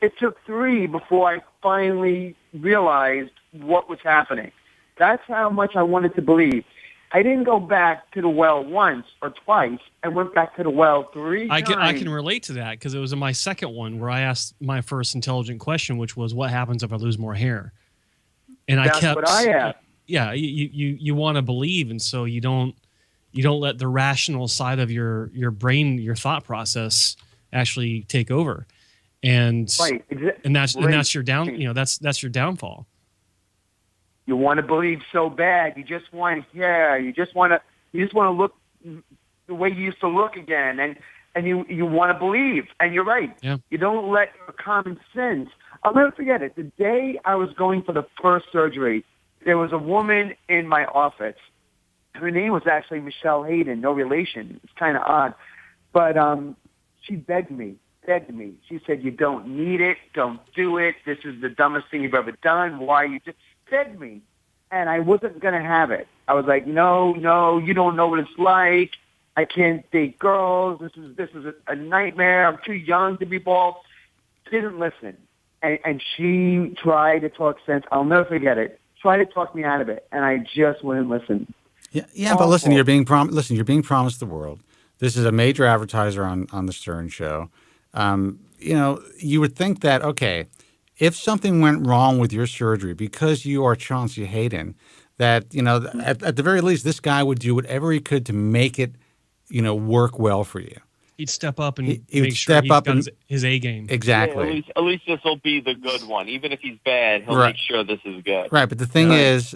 It took three before I finally realized what was happening. That's how much I wanted to believe. I didn't go back to the well once or twice. I went back to the well three times. I can relate to that because it was in my second one where I asked my first intelligent question, which was, "What happens if I lose more hair?" And That's what I asked. Yeah, you want to believe, and so you don't let the rational side of your brain, your thought process, actually take over, and right. and that's your that's your downfall. You want to believe so bad. You just want to hear. You just want to look the way you used to look again, and you want to believe. And you're right. Yeah. You don't let your common sense. I'll never forget it. The day I was going for the first surgery, there was a woman in my office. Her name was actually Michelle Hayden. No relation. It's kind of odd, but she begged me. She said, "You don't need it. Don't do it. This is the dumbest thing you've ever done. Why you just?" Begged me, and I wasn't going to have it. I was like, no, you don't know what it's like. I can't date girls. This is a nightmare. I'm too young to be bald. Didn't listen, and she tried to talk sense. I'll never forget it. Tried to talk me out of it, and I just wouldn't listen. Yeah, but listen, you're being promised the world. This is a major advertiser on the Stern Show. You would think that, okay, if something went wrong with your surgery because you are Chauncey Hayden, that, at the very least, this guy would do whatever he could to make it, work well for you. He'd step up and he would make sure step he's up got and his A game. exactly. Yeah, at least this will be the good one. Even if he's bad, he'll Right. make sure this is good. Right, but the thing is,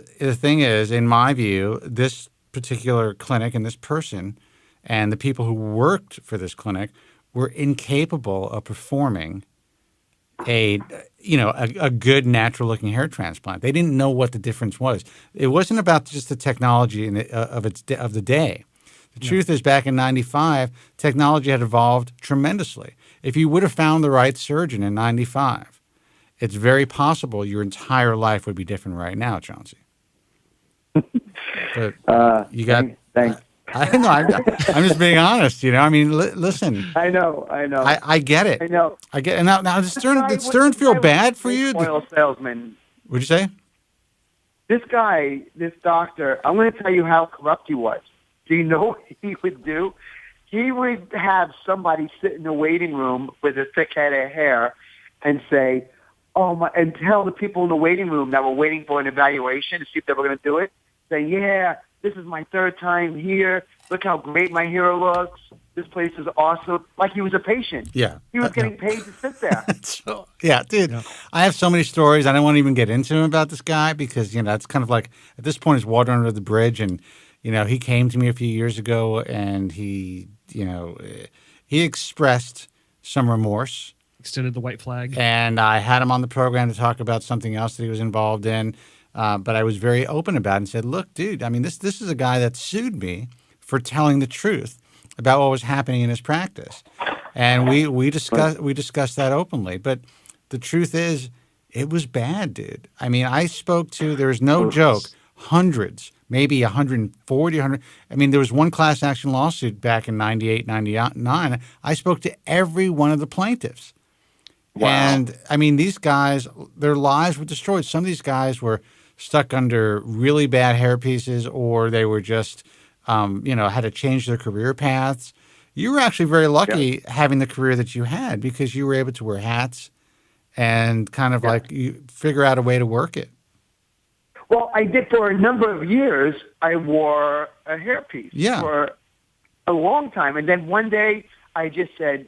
in my view, this particular clinic and this person and the people who worked for this clinic were incapable of performing a good natural looking hair transplant. They didn't know what the difference was. It wasn't about just the technology of the day. The truth is, back in '95, technology had evolved tremendously. If you would have found the right surgeon in '95, it's very possible your entire life would be different right now, Chauncey. But you got. Thanks. I know. I'm just being honest. I mean, listen. I know. I get it. I know. I get it. Now, did Stern feel bad for you? Oil salesman. What'd you say? This guy, this doctor, I'm going to tell you how corrupt he was. Do you know what he would do? He would have somebody sit in the waiting room with a thick head of hair and say, "Oh my," and tell the people in the waiting room that were waiting for an evaluation to see if they were going to do it, say, "Yeah, this is my third time here. Look how great my hair looks. This place is awesome." Like he was a patient. Yeah. He was getting paid to sit there. Yeah, dude. Yeah. I have so many stories. I don't want to even get into them about this guy because, it's kind of like, at this point, it's water under the bridge. And, he came to me a few years ago and he expressed some remorse. Extended the white flag. And I had him on the program to talk about something else that he was involved in. But I was very open about it and said, look, dude, I mean, this is a guy that sued me for telling the truth about what was happening in his practice. And we discussed that openly. But the truth is, it was bad, dude. I mean, I spoke to, there's no joke, hundreds, maybe 140, 100. I mean, there was one class action lawsuit back in 98, 99. I spoke to every one of the plaintiffs. Wow. And, I mean, these guys, their lives were destroyed. Some of these guys were stuck under really bad hair pieces, or they were just, had to change their career paths. You were actually very lucky having the career that you had because you were able to wear hats and kind of like you figure out a way to work it. Well, I did for a number of years. I wore a hairpiece for a long time. And then one day I just said,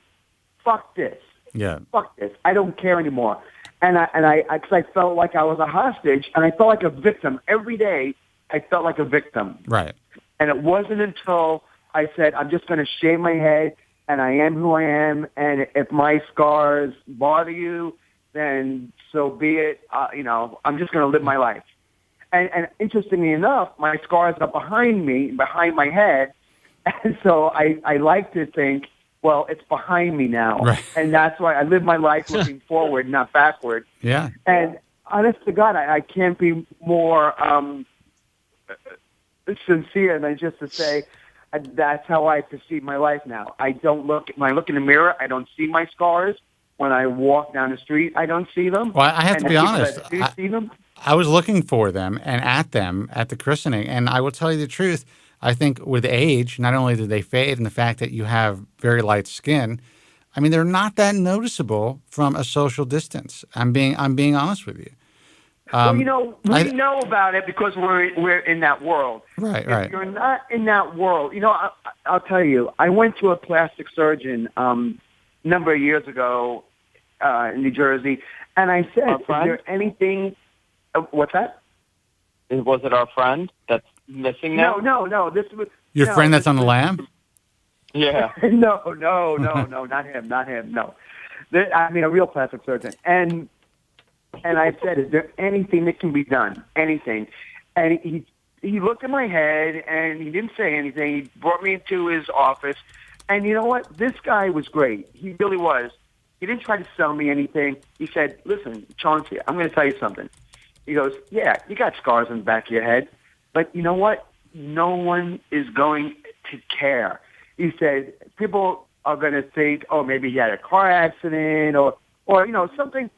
fuck this. Yeah. Fuck this. I don't care anymore. And I felt like I was a hostage, and I felt like a victim. Every day, I felt like a victim. Right. And it wasn't until I said, I'm just going to shave my head, and I am who I am, and if my scars bother you, then so be it. I'm just going to live my life. And interestingly enough, my scars are behind me, behind my head, and so I like to think, well, it's behind me now. Right. And that's why I live my life looking forward, not backward. Yeah. And honest to God, I can't be more sincere than just to say that's how I perceive my life now. I don't look, when I look in the mirror, I don't see my scars. When I walk down the street, I don't see them. Well, I have to be honest. I see them. I was looking for them and at them at the christening. And I will tell you the truth. I think with age, not only do they fade and the fact that you have very light skin, I mean, they're not that noticeable from a social distance. I'm being honest with you. Well, we know about it because we're in that world. Right, if you're not in that world, I'll tell you, I went to a plastic surgeon a number of years ago in New Jersey, and I said, is there anything, what's that? Was it our friend that's missing now? No. This was your friend that's on the lam? Yeah. No, not him. No, I mean a real plastic surgeon. And I said, is there anything that can be done? Anything? And he looked at my head and he didn't say anything. He brought me into his office, and you know what? This guy was great. He really was. He didn't try to sell me anything. He said, "Listen, Chauncey, I'm going to tell you something." He goes, "Yeah, you got scars on the back of your head, but you know what? No one is going to care." He said, people are going to think, oh, maybe he had a car accident or something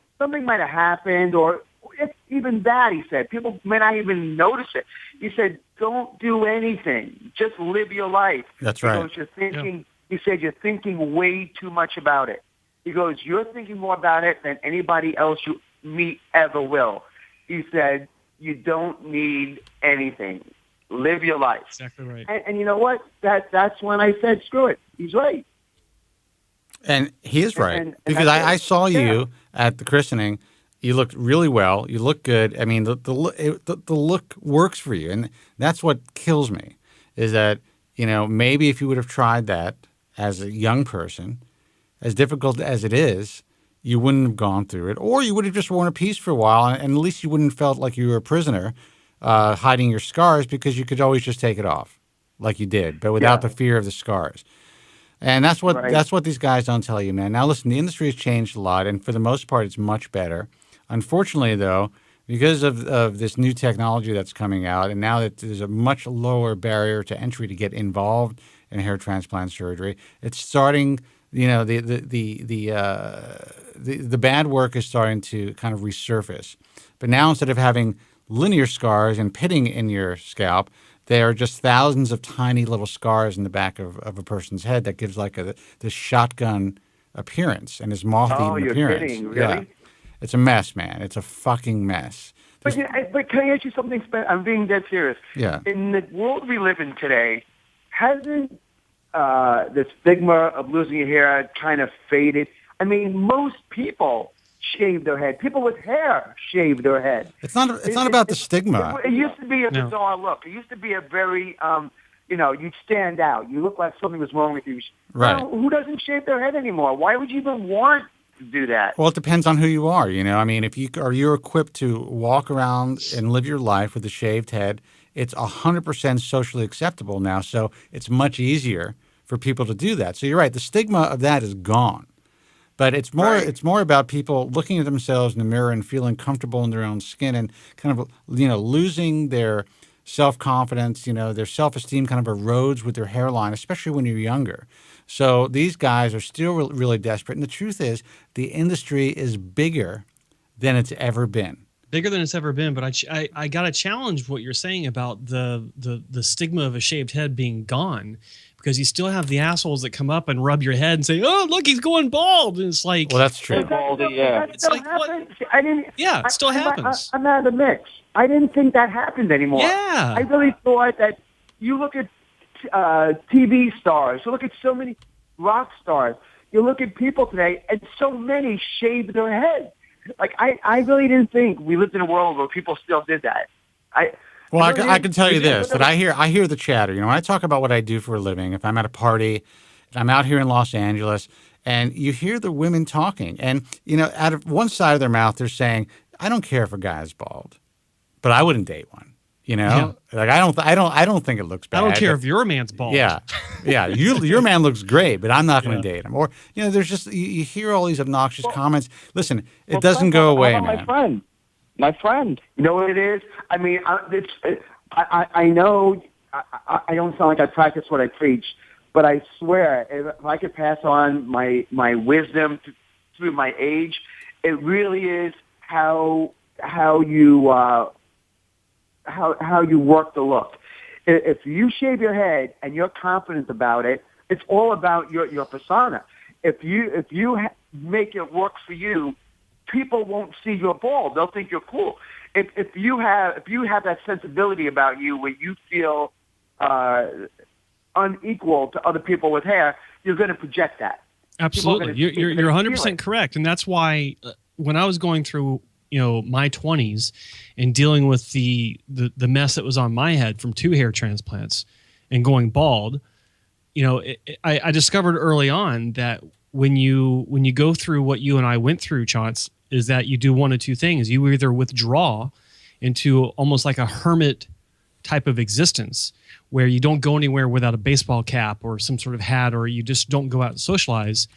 might have happened, or if even that, he said, people may not even notice it. He said, don't do anything. Just live your life. That's right. He said, you're thinking way too much about it. He goes, you're thinking more about it than anybody else you meet ever will. He said, you don't need anything. Live your life. Exactly right. And you know what? That's when I said, screw it. He's right. And he is right. And because that's I it. saw Yeah. you at the christening. You looked really well. You look good. I mean, the look works for you. And that's what kills me is that, maybe if you would have tried that as a young person, as difficult as it is, you wouldn't have gone through it. Or you would have just worn a piece for a while, and at least you wouldn't have felt like you were a prisoner hiding your scars because you could always just take it off like you did, but without the fear of the scars. And that's what these guys don't tell you, man. Now, listen, the industry has changed a lot, and for the most part, it's much better. Unfortunately, though, because of this new technology that's coming out, and now that there's a much lower barrier to entry to get involved in hair transplant surgery, it's starting. The bad work is starting to kind of resurface. But now, instead of having linear scars and pitting in your scalp, they are just thousands of tiny little scars in the back of a person's head that gives like this shotgun appearance and this moth-eaten appearance. You're kidding, really? Yeah. It's a mess, man. It's a fucking mess. But can I ask you something? I'm being dead serious. Yeah. In the world we live in today, hasn't the stigma of losing your hair kind of faded? I mean, most people shave their head. People with hair shave their head. It's not about the stigma. It used to be a bizarre look. It used to be a very, you'd stand out. You look like something was wrong with you. Right. Now, who doesn't shave their head anymore? Why would you even want to do that? Well, it depends on who you are. I mean, if you're equipped to walk around and live your life with a shaved head, it's 100% socially acceptable now. So it's much easier for people to do that. So you're right. The stigma of that is gone. But it's more about people looking at themselves in the mirror and feeling comfortable in their own skin and kind of losing their self-confidence. Their self-esteem kind of erodes with their hairline, especially when you're younger. So these guys are still really desperate. And the truth is, the industry is bigger than it's ever been. Bigger than it's ever been. But I got to challenge what you're saying about the stigma of a shaved head being gone. Because you still have the assholes that come up and rub your head and say, "Oh, look, he's going bald." And it's like, well, that's true. It's like what? Yeah, it still happens. I'm out of the mix. I didn't think that happened anymore. Yeah, I really thought that you look at TV stars, you look at so many rock stars, you look at people today, and so many shave their heads. Like I really didn't think we lived in a world where people still did that. Well, I can tell you this, that I hear the chatter. When I talk about what I do for a living, if I'm at a party, I'm out here in Los Angeles, and you hear the women talking, and, out of one side of their mouth, they're saying, I don't care if a guy is bald, but I wouldn't date one. Yeah. Like I don't think it looks bad. I don't care if your man's bald. Yeah. Your man looks great, but I'm not going to date him. Or there's just you hear all these obnoxious comments. Listen, it doesn't go away, man. My friend. You know what it is? I mean, I know I don't sound like I practice what I preach, but I swear if I could pass on my wisdom through my age, it really is how you work the look. If you shave your head and you're confident about it, it's all about your persona. If you make it work for you, people won't see you're bald. They'll think you're cool. If you have that sensibility about you where you feel unequal to other people with hair, you're going to project that. Absolutely, you're 100% correct, and that's why when I was going through my 20s and dealing with the mess that was on my head from 2 hair transplants and going bald, I discovered early on that when you go through what you and I went through, Chaunce, is that you do one of two things. You either withdraw into almost like a hermit type of existence where you don't go anywhere without a baseball cap or some sort of hat, or you just don't go out and socialize.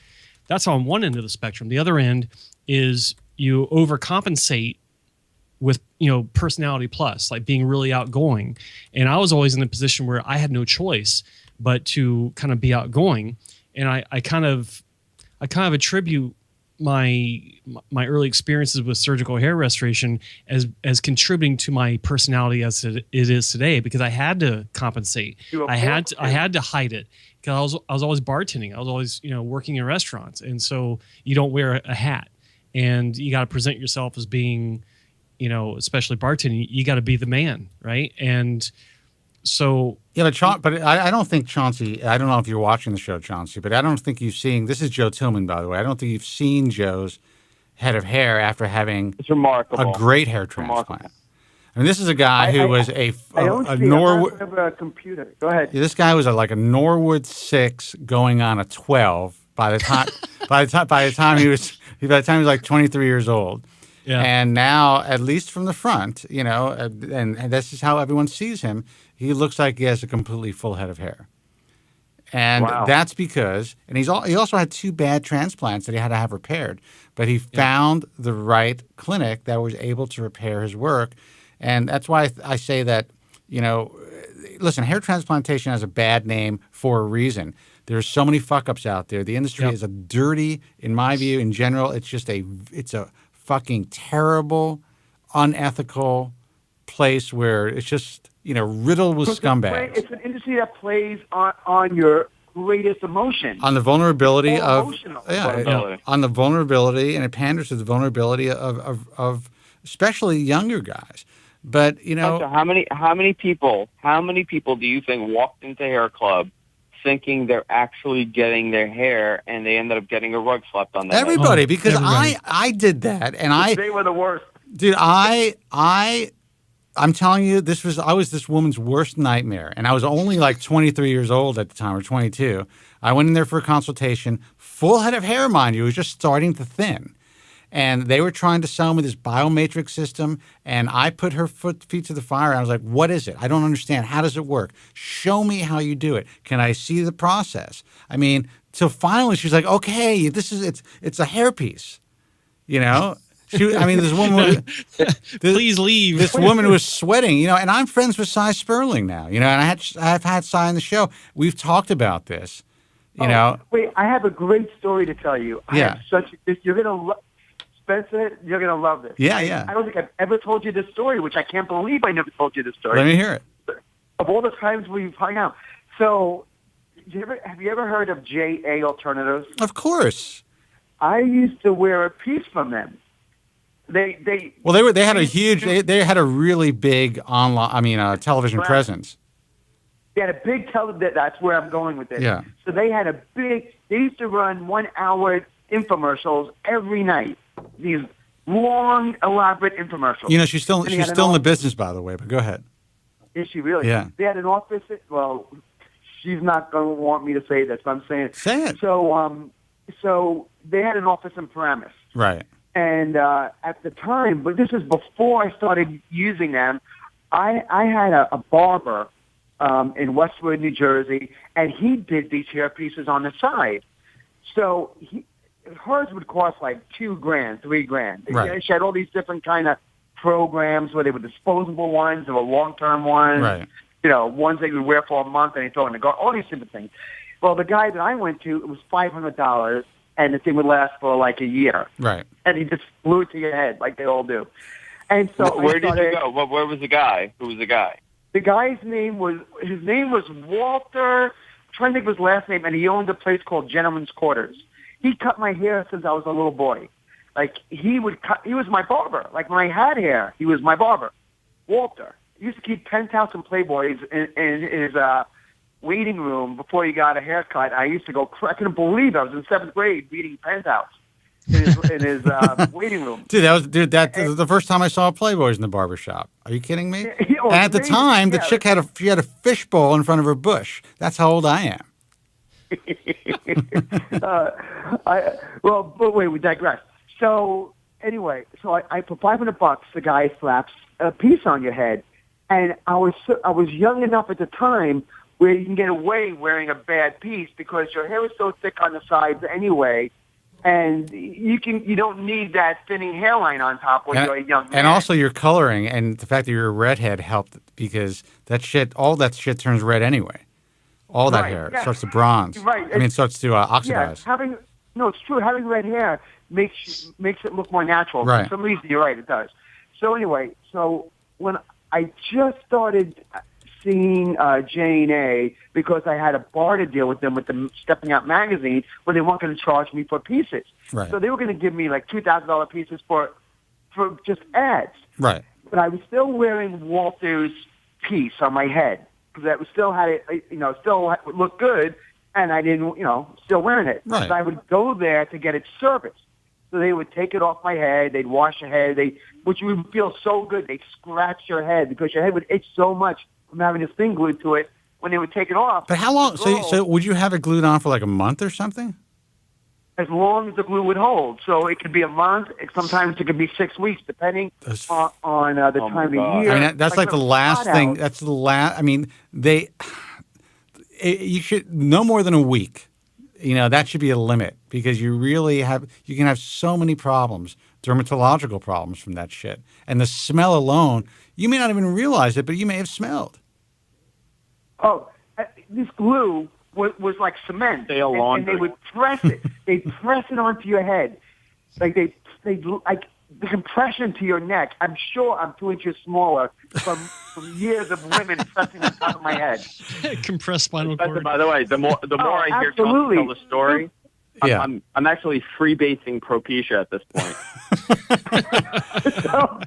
That's on one end of the spectrum. The other end is you overcompensate with personality plus, like being really outgoing. And I was always in the position where I had no choice but to kind of be outgoing. And I kind of attribute my early experiences with surgical hair restoration as contributing to my personality as it is today, because I had to compensate. I had to hide it because I was always bartending. I was always working in restaurants, and so you don't wear a hat, and you got to present yourself as being, especially bartending. You got to be the man, right? And So yeah, but I don't think Chauncey. I don't know if you're watching the show, Chauncey, but I don't think you've seen. This is Joe Tillman, by the way. I don't think you've seen Joe's head of hair after having It's remarkable. a great hair transplant. I mean, this is a guy who was a Norwood. I don't have a computer. Go ahead. Yeah, this guy was like a Norwood 6 going on a 12 by the time by the time he was like 23 years old. Yeah. And now, at least from the front, and this is how everyone sees him, he looks like he has a completely full head of hair. And that's because, and he also had 2 bad transplants that he had to have repaired, but he found the right clinic that was able to repair his work. And that's why I say that, listen, hair transplantation has a bad name for a reason. There's so many fuck-ups out there. The industry is a dirty, in my view, in general, it's a fucking terrible, unethical place where it's just, riddled with scumbags. It's an industry that plays on your greatest emotion. On the vulnerability vulnerability. On the vulnerability, and it panders to the vulnerability of especially younger guys. But, So how many people do you think walked into Hair Club thinking they're actually getting their hair, and they ended up getting a rug slapped on their everybody, head? because I did that, and they were the worst. Dude, I'm telling you, I was this woman's worst nightmare, and I was only like 23 years old at the time, or 22. I went in there for a consultation, full head of hair, mind you, it was just starting to thin. And they were trying to sell me this biomatrix system, and I put her feet to the fire. And I was like, what is it? I don't understand. How does it work? Show me how you do it. Can I see the process? I mean, so finally she's like, okay, it's a hairpiece. This woman. Please leave. This woman was sweating, and I'm friends with Cy Sperling now, and I've had Cy on the show. We've talked about this, Wait, I have a great story to tell you. Yeah. You're gonna. Spencer, you're going to love this. Yeah. I don't think I've ever told you this story, which I can't believe I never told you this story. Let me hear it. Of all the times we've hung out. So, have you ever heard of JA Alternatives? Of course. I used to wear a piece from them. They had a huge, they had a really big television presence. They had a big television, that's where I'm going with this. Yeah. So they used to run 1 hour infomercials every night. These long, elaborate infomercials. She's still in the business, by the way, but go ahead. Is she really? Yeah. They had an office. Well, she's not going to want me to say this, but I'm saying it. Say it. So they had an office in Paramus. Right. And at the time, but this is before I started using them, I had a barber in Westwood, New Jersey, and he did these hair pieces on the side. So hers would cost like $2,000, $3,000. Right. She had all these different kind of programs where they were disposable ones, there were long-term ones, right. Ones they would wear for a month and they throw in the garden, all these different things. Well, the guy that I went to, it was $500, and the thing would last for like a year. Right. And he just flew it to your head like they all do. And so where did you go? Where was the guy? Who was the guy? The guy's name was Walter. I'm trying to think of his last name, and he owned a place called Gentleman's Quarters. He cut my hair since I was a little boy. Like, he was my barber. Like, when I had hair, he was my barber. Walter. He used to keep Penthouse and Playboys in his waiting room before he got a haircut. I used to go, I couldn't believe it. I was in 7th grade reading Penthouse in his waiting room. Dude, that was the first time I saw Playboys in the barbershop. Are you kidding me? And at the time, the chick had a fishbowl in front of her bush. That's how old I am. But wait, we digress. So anyway, I for $500, the guy slaps a piece on your head, and I was young enough at the time where you can get away wearing a bad piece because your hair is so thick on the sides anyway, and you don't need that thinning hairline on top when you're a young man. And also your coloring and the fact that you're a redhead helped because all that shit turns red anyway. All that hair starts to bronze. Right. It starts to oxidize. Yeah, it's true. Having red hair makes it look more natural. Right. For some reason, you're right, it does. So anyway, when I just started seeing J&A because I had a barter deal with them with the Stepping Out magazine where they weren't going to charge me for pieces. Right. So they were going to give me like $2,000 pieces for just ads. Right. But I was still wearing Walter's piece on my head. because I still had it, still looked good, and I didn't, still wearing it. Right. So I would go there to get it serviced. So they would take it off my head. They'd wash your head. Which would feel so good. They'd scratch your head because your head would itch so much from having this thing glued to it. When they would take it off. But how long? So would you have it glued on for like a month or something? As long as the glue would hold. So it could be a month. Sometimes it could be 6 weeks, depending on the time of year. I mean, that's like the last thing. Out. That's the last. I mean, you should no more than a week. That should be a limit because you can have so many problems, dermatological problems from that shit. And the smell alone, you may not even realize it, but you may have smelled. Oh, this glue was like cement, and they would press it. They'd press it onto your head, like they like the compression to your neck. I'm sure I'm 2 inches smaller from years of women pressing on top of my head. Compressed spinal cord. By the way, the more I hear Chaunce tell the story, I'm actually freebasing Propecia at this point.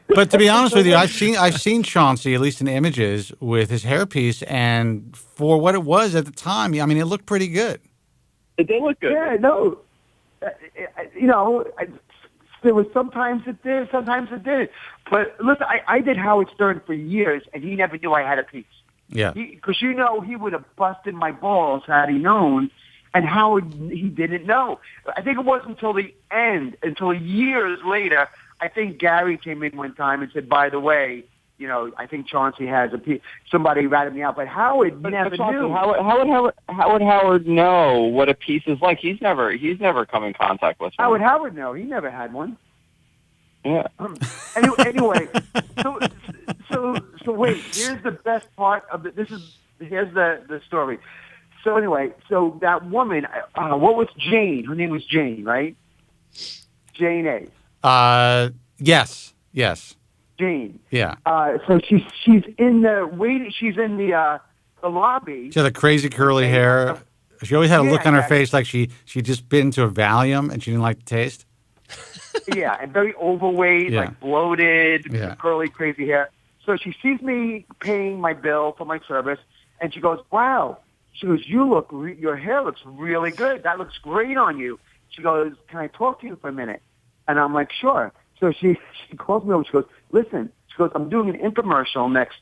But to be honest with you, I've seen Chauncey, at least in images, with his hairpiece, and for what it was at the time, I mean, it looked pretty good. It did look good. Yeah, no, there was sometimes it did, sometimes it didn't. But listen, I did Howard Stern for years, and he never knew I had a piece. Yeah, because he would have busted my balls had he known. And Howard, he didn't know. I think it wasn't until the end, until years later, I think Gary came in one time and said, by the way, I think Chauncey has a piece. Somebody ratted me out. But Howard never knew. How would Howard know what a piece is like? He's never come in contact with one. How would Howard know? He never had one. Yeah. Anyway, so wait, here's the best part of here's the story. So anyway, so that woman, what was Jane? Her name was Jane, right? Jane A. Yes. Jane. Yeah. So she's in the lobby. She had the crazy curly hair. She always had a look on her face like she just been to a Valium and she didn't like the taste. Yeah, and very overweight, like bloated, curly, crazy hair. So she sees me paying my bill for my service, and she goes, "Wow." She goes, your hair looks really good. That looks great on you. She goes, "Can I talk to you for a minute?" And I'm like, "Sure." So she calls me over. She goes, "Listen," she goes, "I'm doing an infomercial next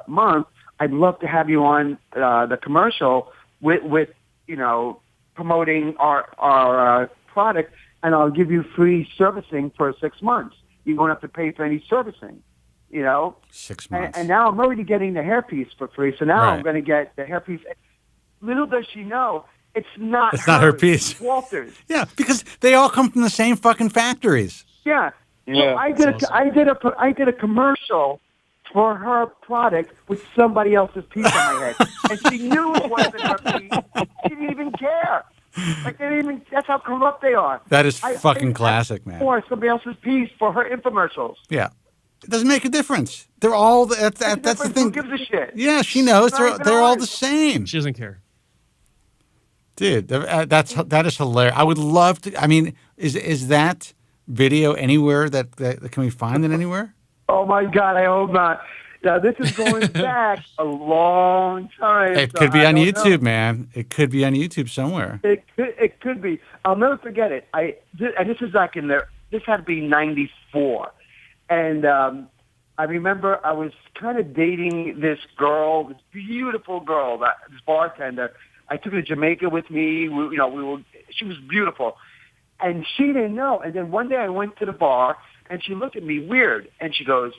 month. I'd love to have you on the commercial with promoting our product, and I'll give you free servicing for 6 months. You won't have to pay for any servicing." 6 months. And now I'm already getting the hairpiece for free. So now I'm going to get the hairpiece. Little does she know, it's not her piece. It's Walter's. Yeah, because they all come from the same fucking factories. Yeah. So I did a commercial for her product with somebody else's piece on my head, and she knew it wasn't her piece. She didn't even care. Like that's how corrupt they are. That is fucking classic, man. Or somebody else's piece for her infomercials. Yeah. It doesn't make a difference. They're all that's the thing. Who gives a shit? Yeah, she knows. They're all the same. She doesn't care. Dude, that is hilarious. I would love to. I mean, is that video anywhere that can we find it anywhere? Oh my God, I hope not. Now this is going back a long time. It could be on YouTube, man. It could be on YouTube somewhere. It could be. I'll never forget it. And this is like this had to be 94. And I remember I was kind of dating this girl, this beautiful girl, this bartender. I took her to Jamaica with me. She was beautiful. And she didn't know. And then one day I went to the bar, and she looked at me weird. And she goes,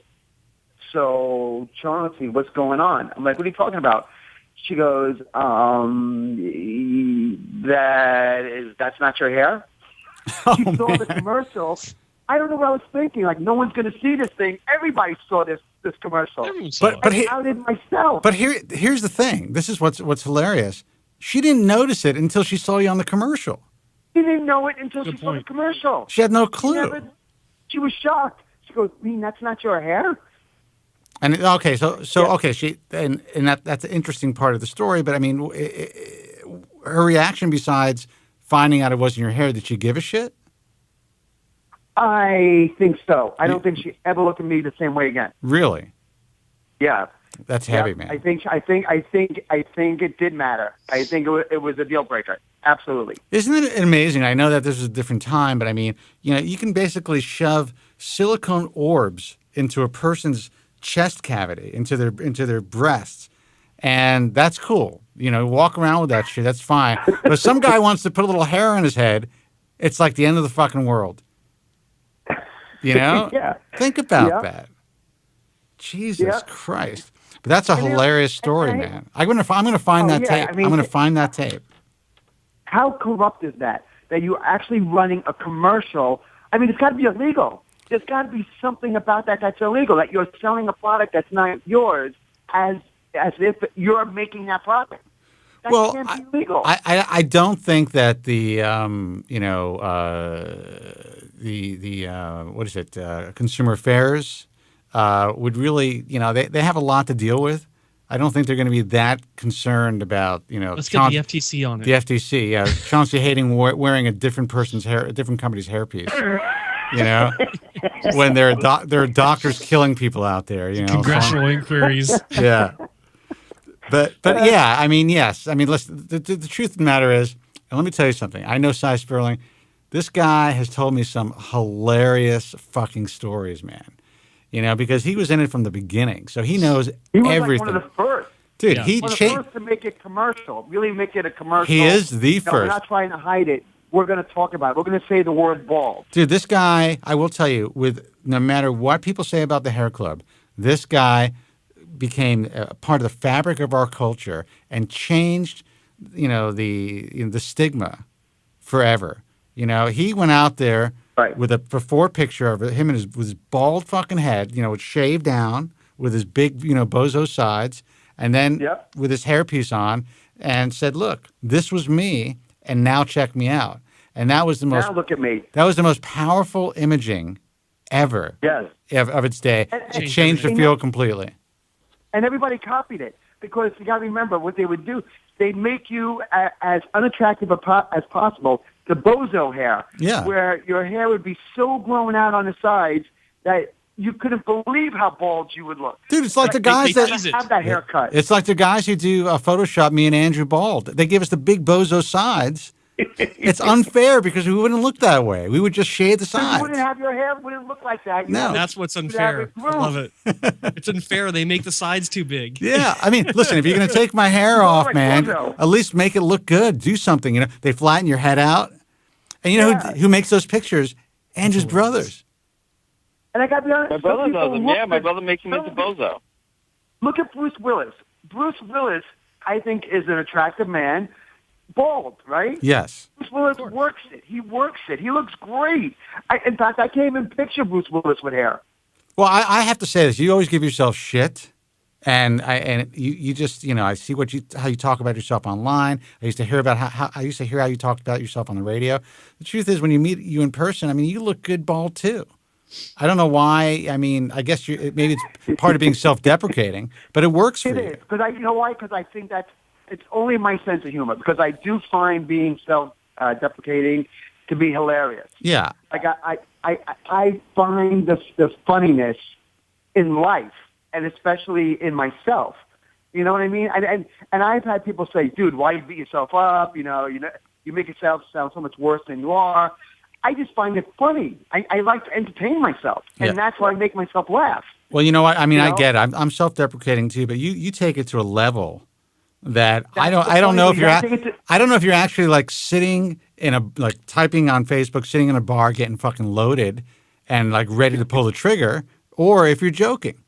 "So, Chauncey, what's going on?" I'm like, "What are you talking about?" She goes, that's not your hair? She saw the commercial. I don't know what I was thinking. Like, no one's going to see this thing. Everybody saw this commercial. But I outed myself. But here's the thing. This is what's hilarious. She didn't notice it until she saw you on the commercial. She didn't know it until she saw the commercial. She had no clue. She was shocked. She goes, "I mean, that's not your hair?" And okay, okay, she and that's an interesting part of the story. But I mean, her reaction, besides finding out it wasn't your hair, did she give a shit? I think so. I don't think she ever looked at me the same way again. Really? Yeah. That's heavy, man. I think it did matter. I think it was a deal breaker. Absolutely. Isn't it amazing? I know that this is a different time, but I mean, you can basically shove silicone orbs into a person's chest cavity, into their breasts, and that's cool. Walk around with that shit. That's fine. But some guy wants to put a little hair on his head. It's like the end of the fucking world. Yeah. Think about that. Jesus Christ. But that's a hilarious story, man. I'm gonna find that tape. I'm gonna find that tape. How corrupt is that? That you're actually running a commercial? I mean, it's got to be illegal. There's got to be something about that that's illegal. That you're selling a product that's not yours, as if you're making that product. That can't be illegal. I don't think that the what is it? Consumer Affairs would really, they have a lot to deal with. I don't think they're going to be that concerned about, Let's get the FTC on it. The FTC, yeah. Chaunce Hayden wearing a different person's hair, a different company's hairpiece. When there are doctors killing people out there. Congressional inquiries. Yeah. But yeah, I mean, yes. I mean, listen, the truth of the matter is, and let me tell you something. I know Cy Sperling. This guy has told me some hilarious fucking stories, man. Because he was in it from the beginning, so he knows everything. He was like one of the first. Dude, he was the first to make it commercial, really make it a commercial. He is the first. We're not trying to hide it. We're going to talk about it. We're going to say the word bald. Dude, this guy, I will tell you, no matter what people say about the hair club, this guy became a part of the fabric of our culture and changed, the stigma forever. He went out there with a before picture of him and his bald fucking head, with shaved down, with his big, bozo sides, and then with his hairpiece on, and said, "Look, this was me, and now check me out." And that was the most. Now look at me. That was the most powerful imaging ever. Yes. Of its day. It changed the field completely. And everybody copied it because you got to remember what they would do. They'd make you as unattractive as possible. The bozo hair, where your hair would be so grown out on the sides that you couldn't believe how bald you would look. Dude, it's like the guys that have that haircut. It's like the guys who do Photoshop me and Andrew bald. They give us the big bozo sides. It's unfair because we wouldn't look that way. We would just shade the sides. You wouldn't have your hair wouldn't look like that. That's what's unfair. I love it. It's unfair. They make the sides too big. Yeah, I mean, listen, if you're going to take my hair off, man, at least make it look good. Do something. They flatten your head out. And who makes those pictures? Andrew's brothers. And I got to be honest. My brother does them. Yeah, my brother makes him into bozo. Look at Bruce Willis. Bruce Willis, I think, is an attractive man. Bald, right? Yes. Bruce Willis works it. He works it. He looks great. In fact, I can't even picture Bruce Willis with hair. Well, I have to say this. You always give yourself shit. And you just, I see how you talk about yourself online. I used to hear about how you talked about yourself on the radio. The truth is, when you meet you in person, I mean, you look good bald too. I don't know why. I mean, I guess maybe it's part of being self-deprecating, but it works for you. It is because you know why? Because I think it's only my sense of humor. Because I do find being self-deprecating to be hilarious. Yeah. Like I find the funniness in life. And especially in myself, you know what I mean. And I've had people say, "Dude, why you beat yourself up? You make yourself sound so much worse than you are." I just find it funny. I like to entertain myself, and that's why I make myself laugh. Well, you know what? I mean, I get it. I'm self-deprecating too, but you take it to a level that I don't know if you're actually like sitting in typing on Facebook, sitting in a bar, getting fucking loaded, and like ready to pull the trigger, or if you're joking.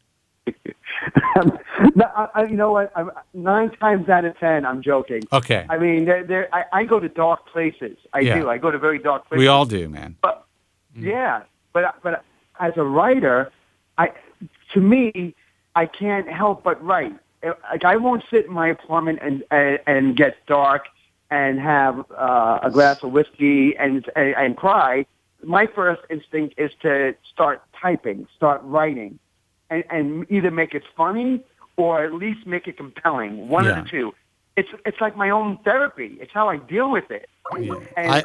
You know what? 9 times out of 10, I'm joking. Okay. I mean, I go to dark places. I do. I go to very dark places. We all do, man. But but as a writer, to me, I can't help but write. Like I won't sit in my apartment and get dark and have a glass of whiskey and cry. My first instinct is to start typing, start writing. And either make it funny or at least make it compelling. One of the two. It's like my own therapy. It's how I deal with it. Yeah. And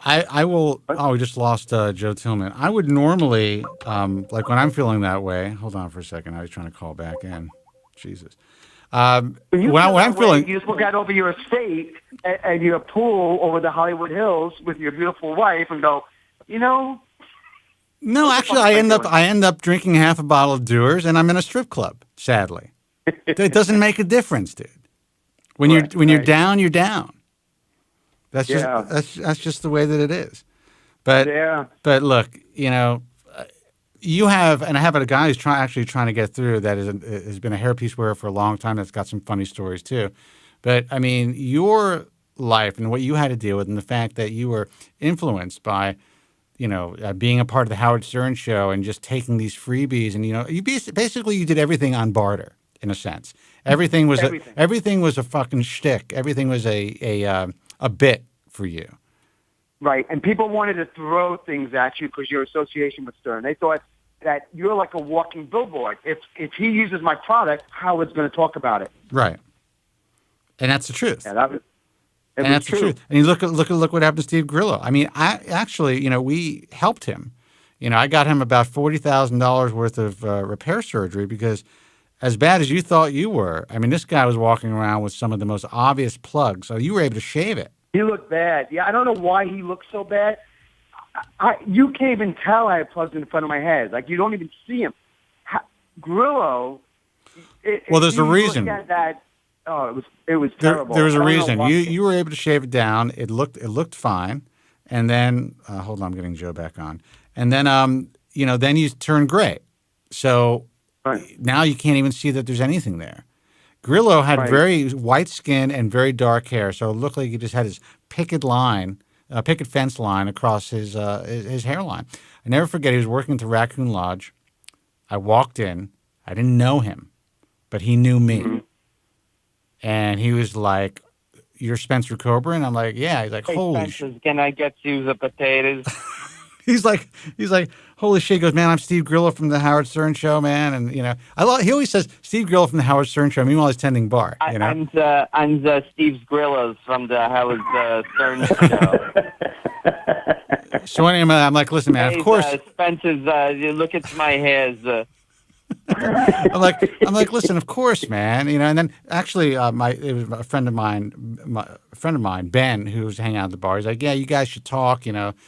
I will. Oh, we just lost Joe Tillman. I would normally like when I'm feeling that way. Hold on for a second. I was trying to call back in. Jesus. When I'm feeling, you just look out over your estate and your pool over the Hollywood Hills with your beautiful wife and go, no, actually, I end up drinking half a bottle of Dewar's, and I'm in a strip club. Sadly, it doesn't make a difference, dude. When you're down, you're down. That's just the way that it is. But look, you have, and I have a guy who's trying to get through that has been a hairpiece wearer for a long time. That's got some funny stories too. But I mean, your life and what you had to deal with, and the fact that you were influenced by, being a part of the Howard Stern show and just taking these freebies, and you basically you did everything on barter in a sense. Everything was a fucking shtick. Everything was a bit for you. Right, and people wanted to throw things at you because your association with Stern. They thought that you're like a walking billboard. If he uses my product, Howard's going to talk about it. Right, and that's the truth. Yeah, that's the truth. And you look what happened to Steve Grillo. I mean, I actually, we helped him. I got him about $40,000 worth of repair surgery because, as bad as you thought you were, I mean, this guy was walking around with some of the most obvious plugs, so you were able to shave it. He looked bad. Yeah, I don't know why he looked so bad. You can't even tell I had plugs in the front of my head. Like, you don't even see him. Grillo. Well, there's a reason. It was terrible. There was a reason. You were able to shave it down. It looked fine. And then, hold on, I'm getting Joe back on. And then, then you turn gray. So now you can't even see that there's anything there. Grillo had very white skin and very dark hair, so it looked like he just had his picket fence line across his hairline. I never forget, he was working at the Raccoon Lodge. I walked in. I didn't know him, but he knew me. Mm-hmm. And he was like, "You're Spencer Kobren?" I'm like, "Yeah." He's like, "Holy shit. Can I get you the potatoes?" He's like, "Holy shit!" He goes, "Man, I'm Steve Grillo from the Howard Stern show, man." And he always says Steve Grillo from the Howard Stern show. Meanwhile, he's tending bar. I'm Steve Grillo's from the Howard Stern show. So anyway, I'm like, "Listen, man. Of course." Spencer's. You look at my hairs. I'm like, "Listen, of course, man." And then actually, it was a friend of mine, Ben, who was hanging out at the bar. He's like, "Yeah, you guys should talk.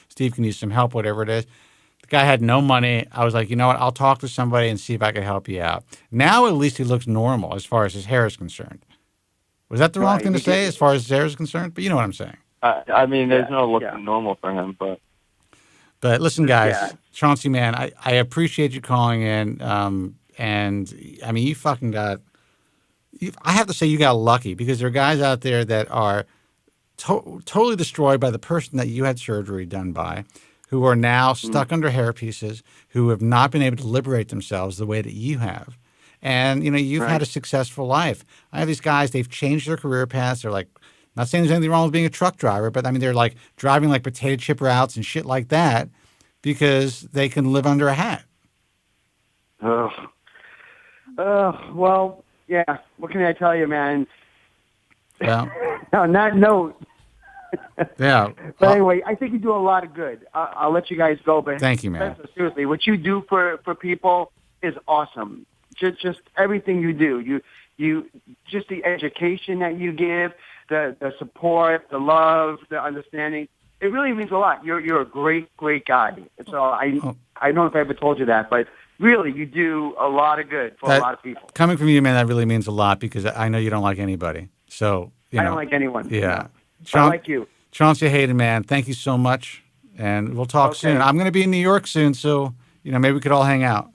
Steve can use some help, whatever it is." The guy had no money. I was like, "You know what? I'll talk to somebody and see if I can help you out." Now, at least he looks normal as far as his hair is concerned. Was that the wrong thing to say as far as his hair is concerned? But you know what I'm saying. I mean, there's no looking normal for him, but. But listen, guys, Chauncey, man, I appreciate you calling in. And I mean, you fucking got. I have to say, you got lucky because there are guys out there that are totally destroyed by the person that you had surgery done by, who are now stuck under hairpieces, who have not been able to liberate themselves the way that you have. And, you've had a successful life. I have these guys, they've changed their career paths. They're like, not saying there's anything wrong with being a truck driver, but I mean, they're like driving like potato chip routes and shit like that because they can live under a hat. Well, yeah. What can I tell you, man? Yeah. On that note. Yeah. But anyway, I think you do a lot of good. I'll let you guys go, but thank you, man. Seriously, what you do for people is awesome. Just everything you do. You just the education that you give, the support, the love, the understanding. It really means a lot. You're a great guy. So I don't know if I ever told you that, but really, you do a lot of good for a lot of people. Coming from you, man, that really means a lot because I know you don't like anybody. So I don't like anyone. Yeah. No. I like you. Chaunce Hayden, man, thank you so much. And we'll talk soon. I'm going to be in New York soon, so, maybe we could all hang out.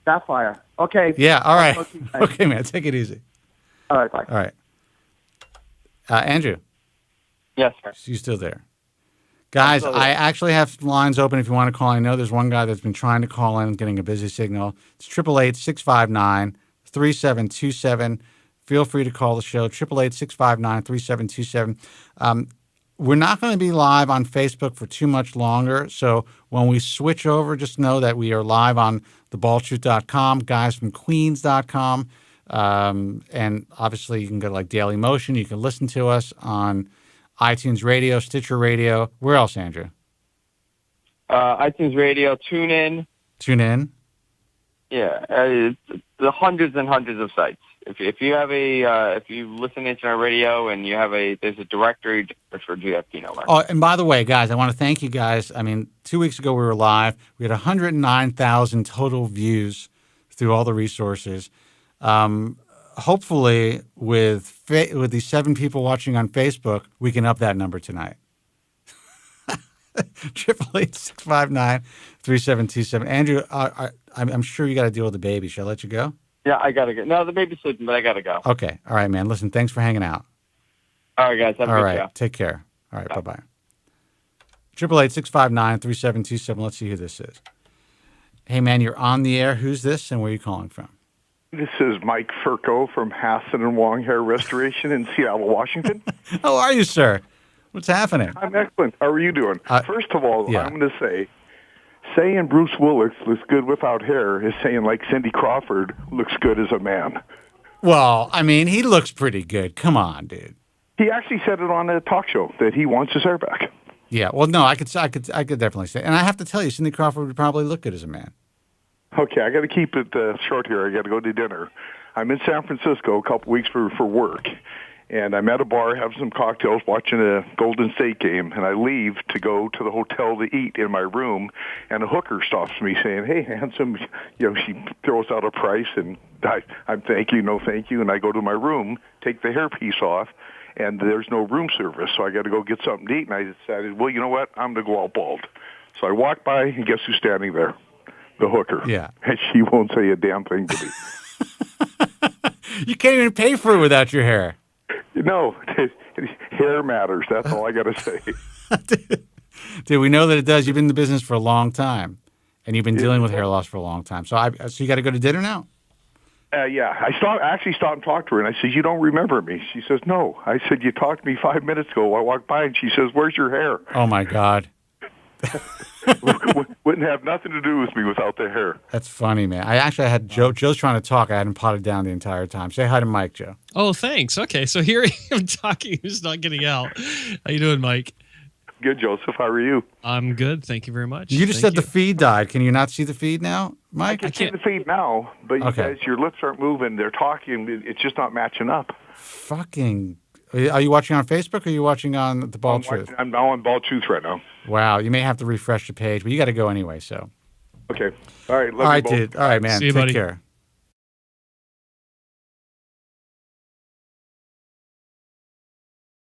Sapphire. Okay. Yeah, all right. Okay, man, take it easy. All right, bye. All right. Andrew. Yes, sir. You still there? Guys, I actually have lines open if you want to call. I know there's one guy that's been trying to call in, getting a busy signal. It's 888-659-3727. Feel free to call the show, 888-659-3727. We're not going to be live on Facebook for too much longer, so when we switch over, just know that we are live on thebaldtruth.com, guysfromqueens.com, and obviously you can go to like Daily Motion. You can listen to us on iTunes Radio, Stitcher Radio. Where else, Andrew? iTunes Radio, TuneIn. TuneIn? Yeah. the hundreds and hundreds of sites. If you have if you listen to internet radio and you have there's a directory for GFP Nowhere. Oh, and by the way, guys, I want to thank you guys. I mean, 2 weeks ago we were live. We had 109,000 total views through all the resources. Hopefully, with these 7 people watching on Facebook, we can up that number tonight. 888-659-3727. Andrew, I'm sure you got to deal with the baby. Shall I let you go? Yeah, I gotta go. No, the baby's sleeping, but I gotta go. Okay. All right, man. Listen, thanks for hanging out. All right, guys. Have a good show. Take care. All right, bye-bye. 888-659-3727. Let's see who this is. Hey, man, you're on the air. Who's this, and where are you calling from? This is Mike Furco from Hassan and Wong Hair Restoration in Seattle, Washington. How are you, sir? What's happening? I'm excellent. How are you doing? First of all, I'm going to say, saying Bruce Willis looks good without hair is saying like Cindy Crawford looks good as a man. Well, I mean, he looks pretty good. Come on, dude. He actually said it on a talk show that he wants his hair back. Yeah. Well, no, I could definitely say, and I have to tell you, Cindy Crawford would probably look good as a man. Okay, I got to keep it short here. I got to go to dinner. I'm in San Francisco a couple weeks for work, and I'm at a bar having some cocktails, watching a Golden State game, and I leave to go to the hotel to eat in my room, and a hooker stops me saying, "Hey, handsome," she throws out a price, and I'm thank you, no thank you, and I go to my room, take the hairpiece off, and there's no room service, so I got to go get something to eat, and I decided, well, you know what, I'm going to go out bald. So I walk by, and guess who's standing there? The hooker. Yeah. And she won't say a damn thing to me. You can't even pay for it without your hair. No, hair matters. That's all I got to say. Dude, we know that it does. You've been in the business for a long time, and you've been dealing with hair loss for a long time. So you got to go to dinner now? Yeah. I actually stopped and talked to her, and I said, "You don't remember me?" She says, "No." I said, "You talked to me 5 minutes ago." I walked by, and she says, "Where's your hair?" Oh, my God. Wouldn't have nothing to do with me without the hair. That's funny, man. I had Joe. Joe's trying to talk. I had him potted down the entire time. Say hi to Mike, Joe. Oh, thanks. Okay, so here I am talking. Who's not getting out? How you doing, Mike? Good, Joseph. How are you? I'm good. Thank you very much. You just said the feed died. Can you not see the feed now, Mike? I can see the feed now, but you guys, your lips aren't moving. They're talking. It's just not matching up. Fucking. Are you watching on Facebook or are you watching on the Bald Truth? I'm now on Bald Truth right now. Wow, you may have to refresh the page, but you got to go anyway. So. Okay. All right. All right, dude. All right, man. See you, Take buddy. care.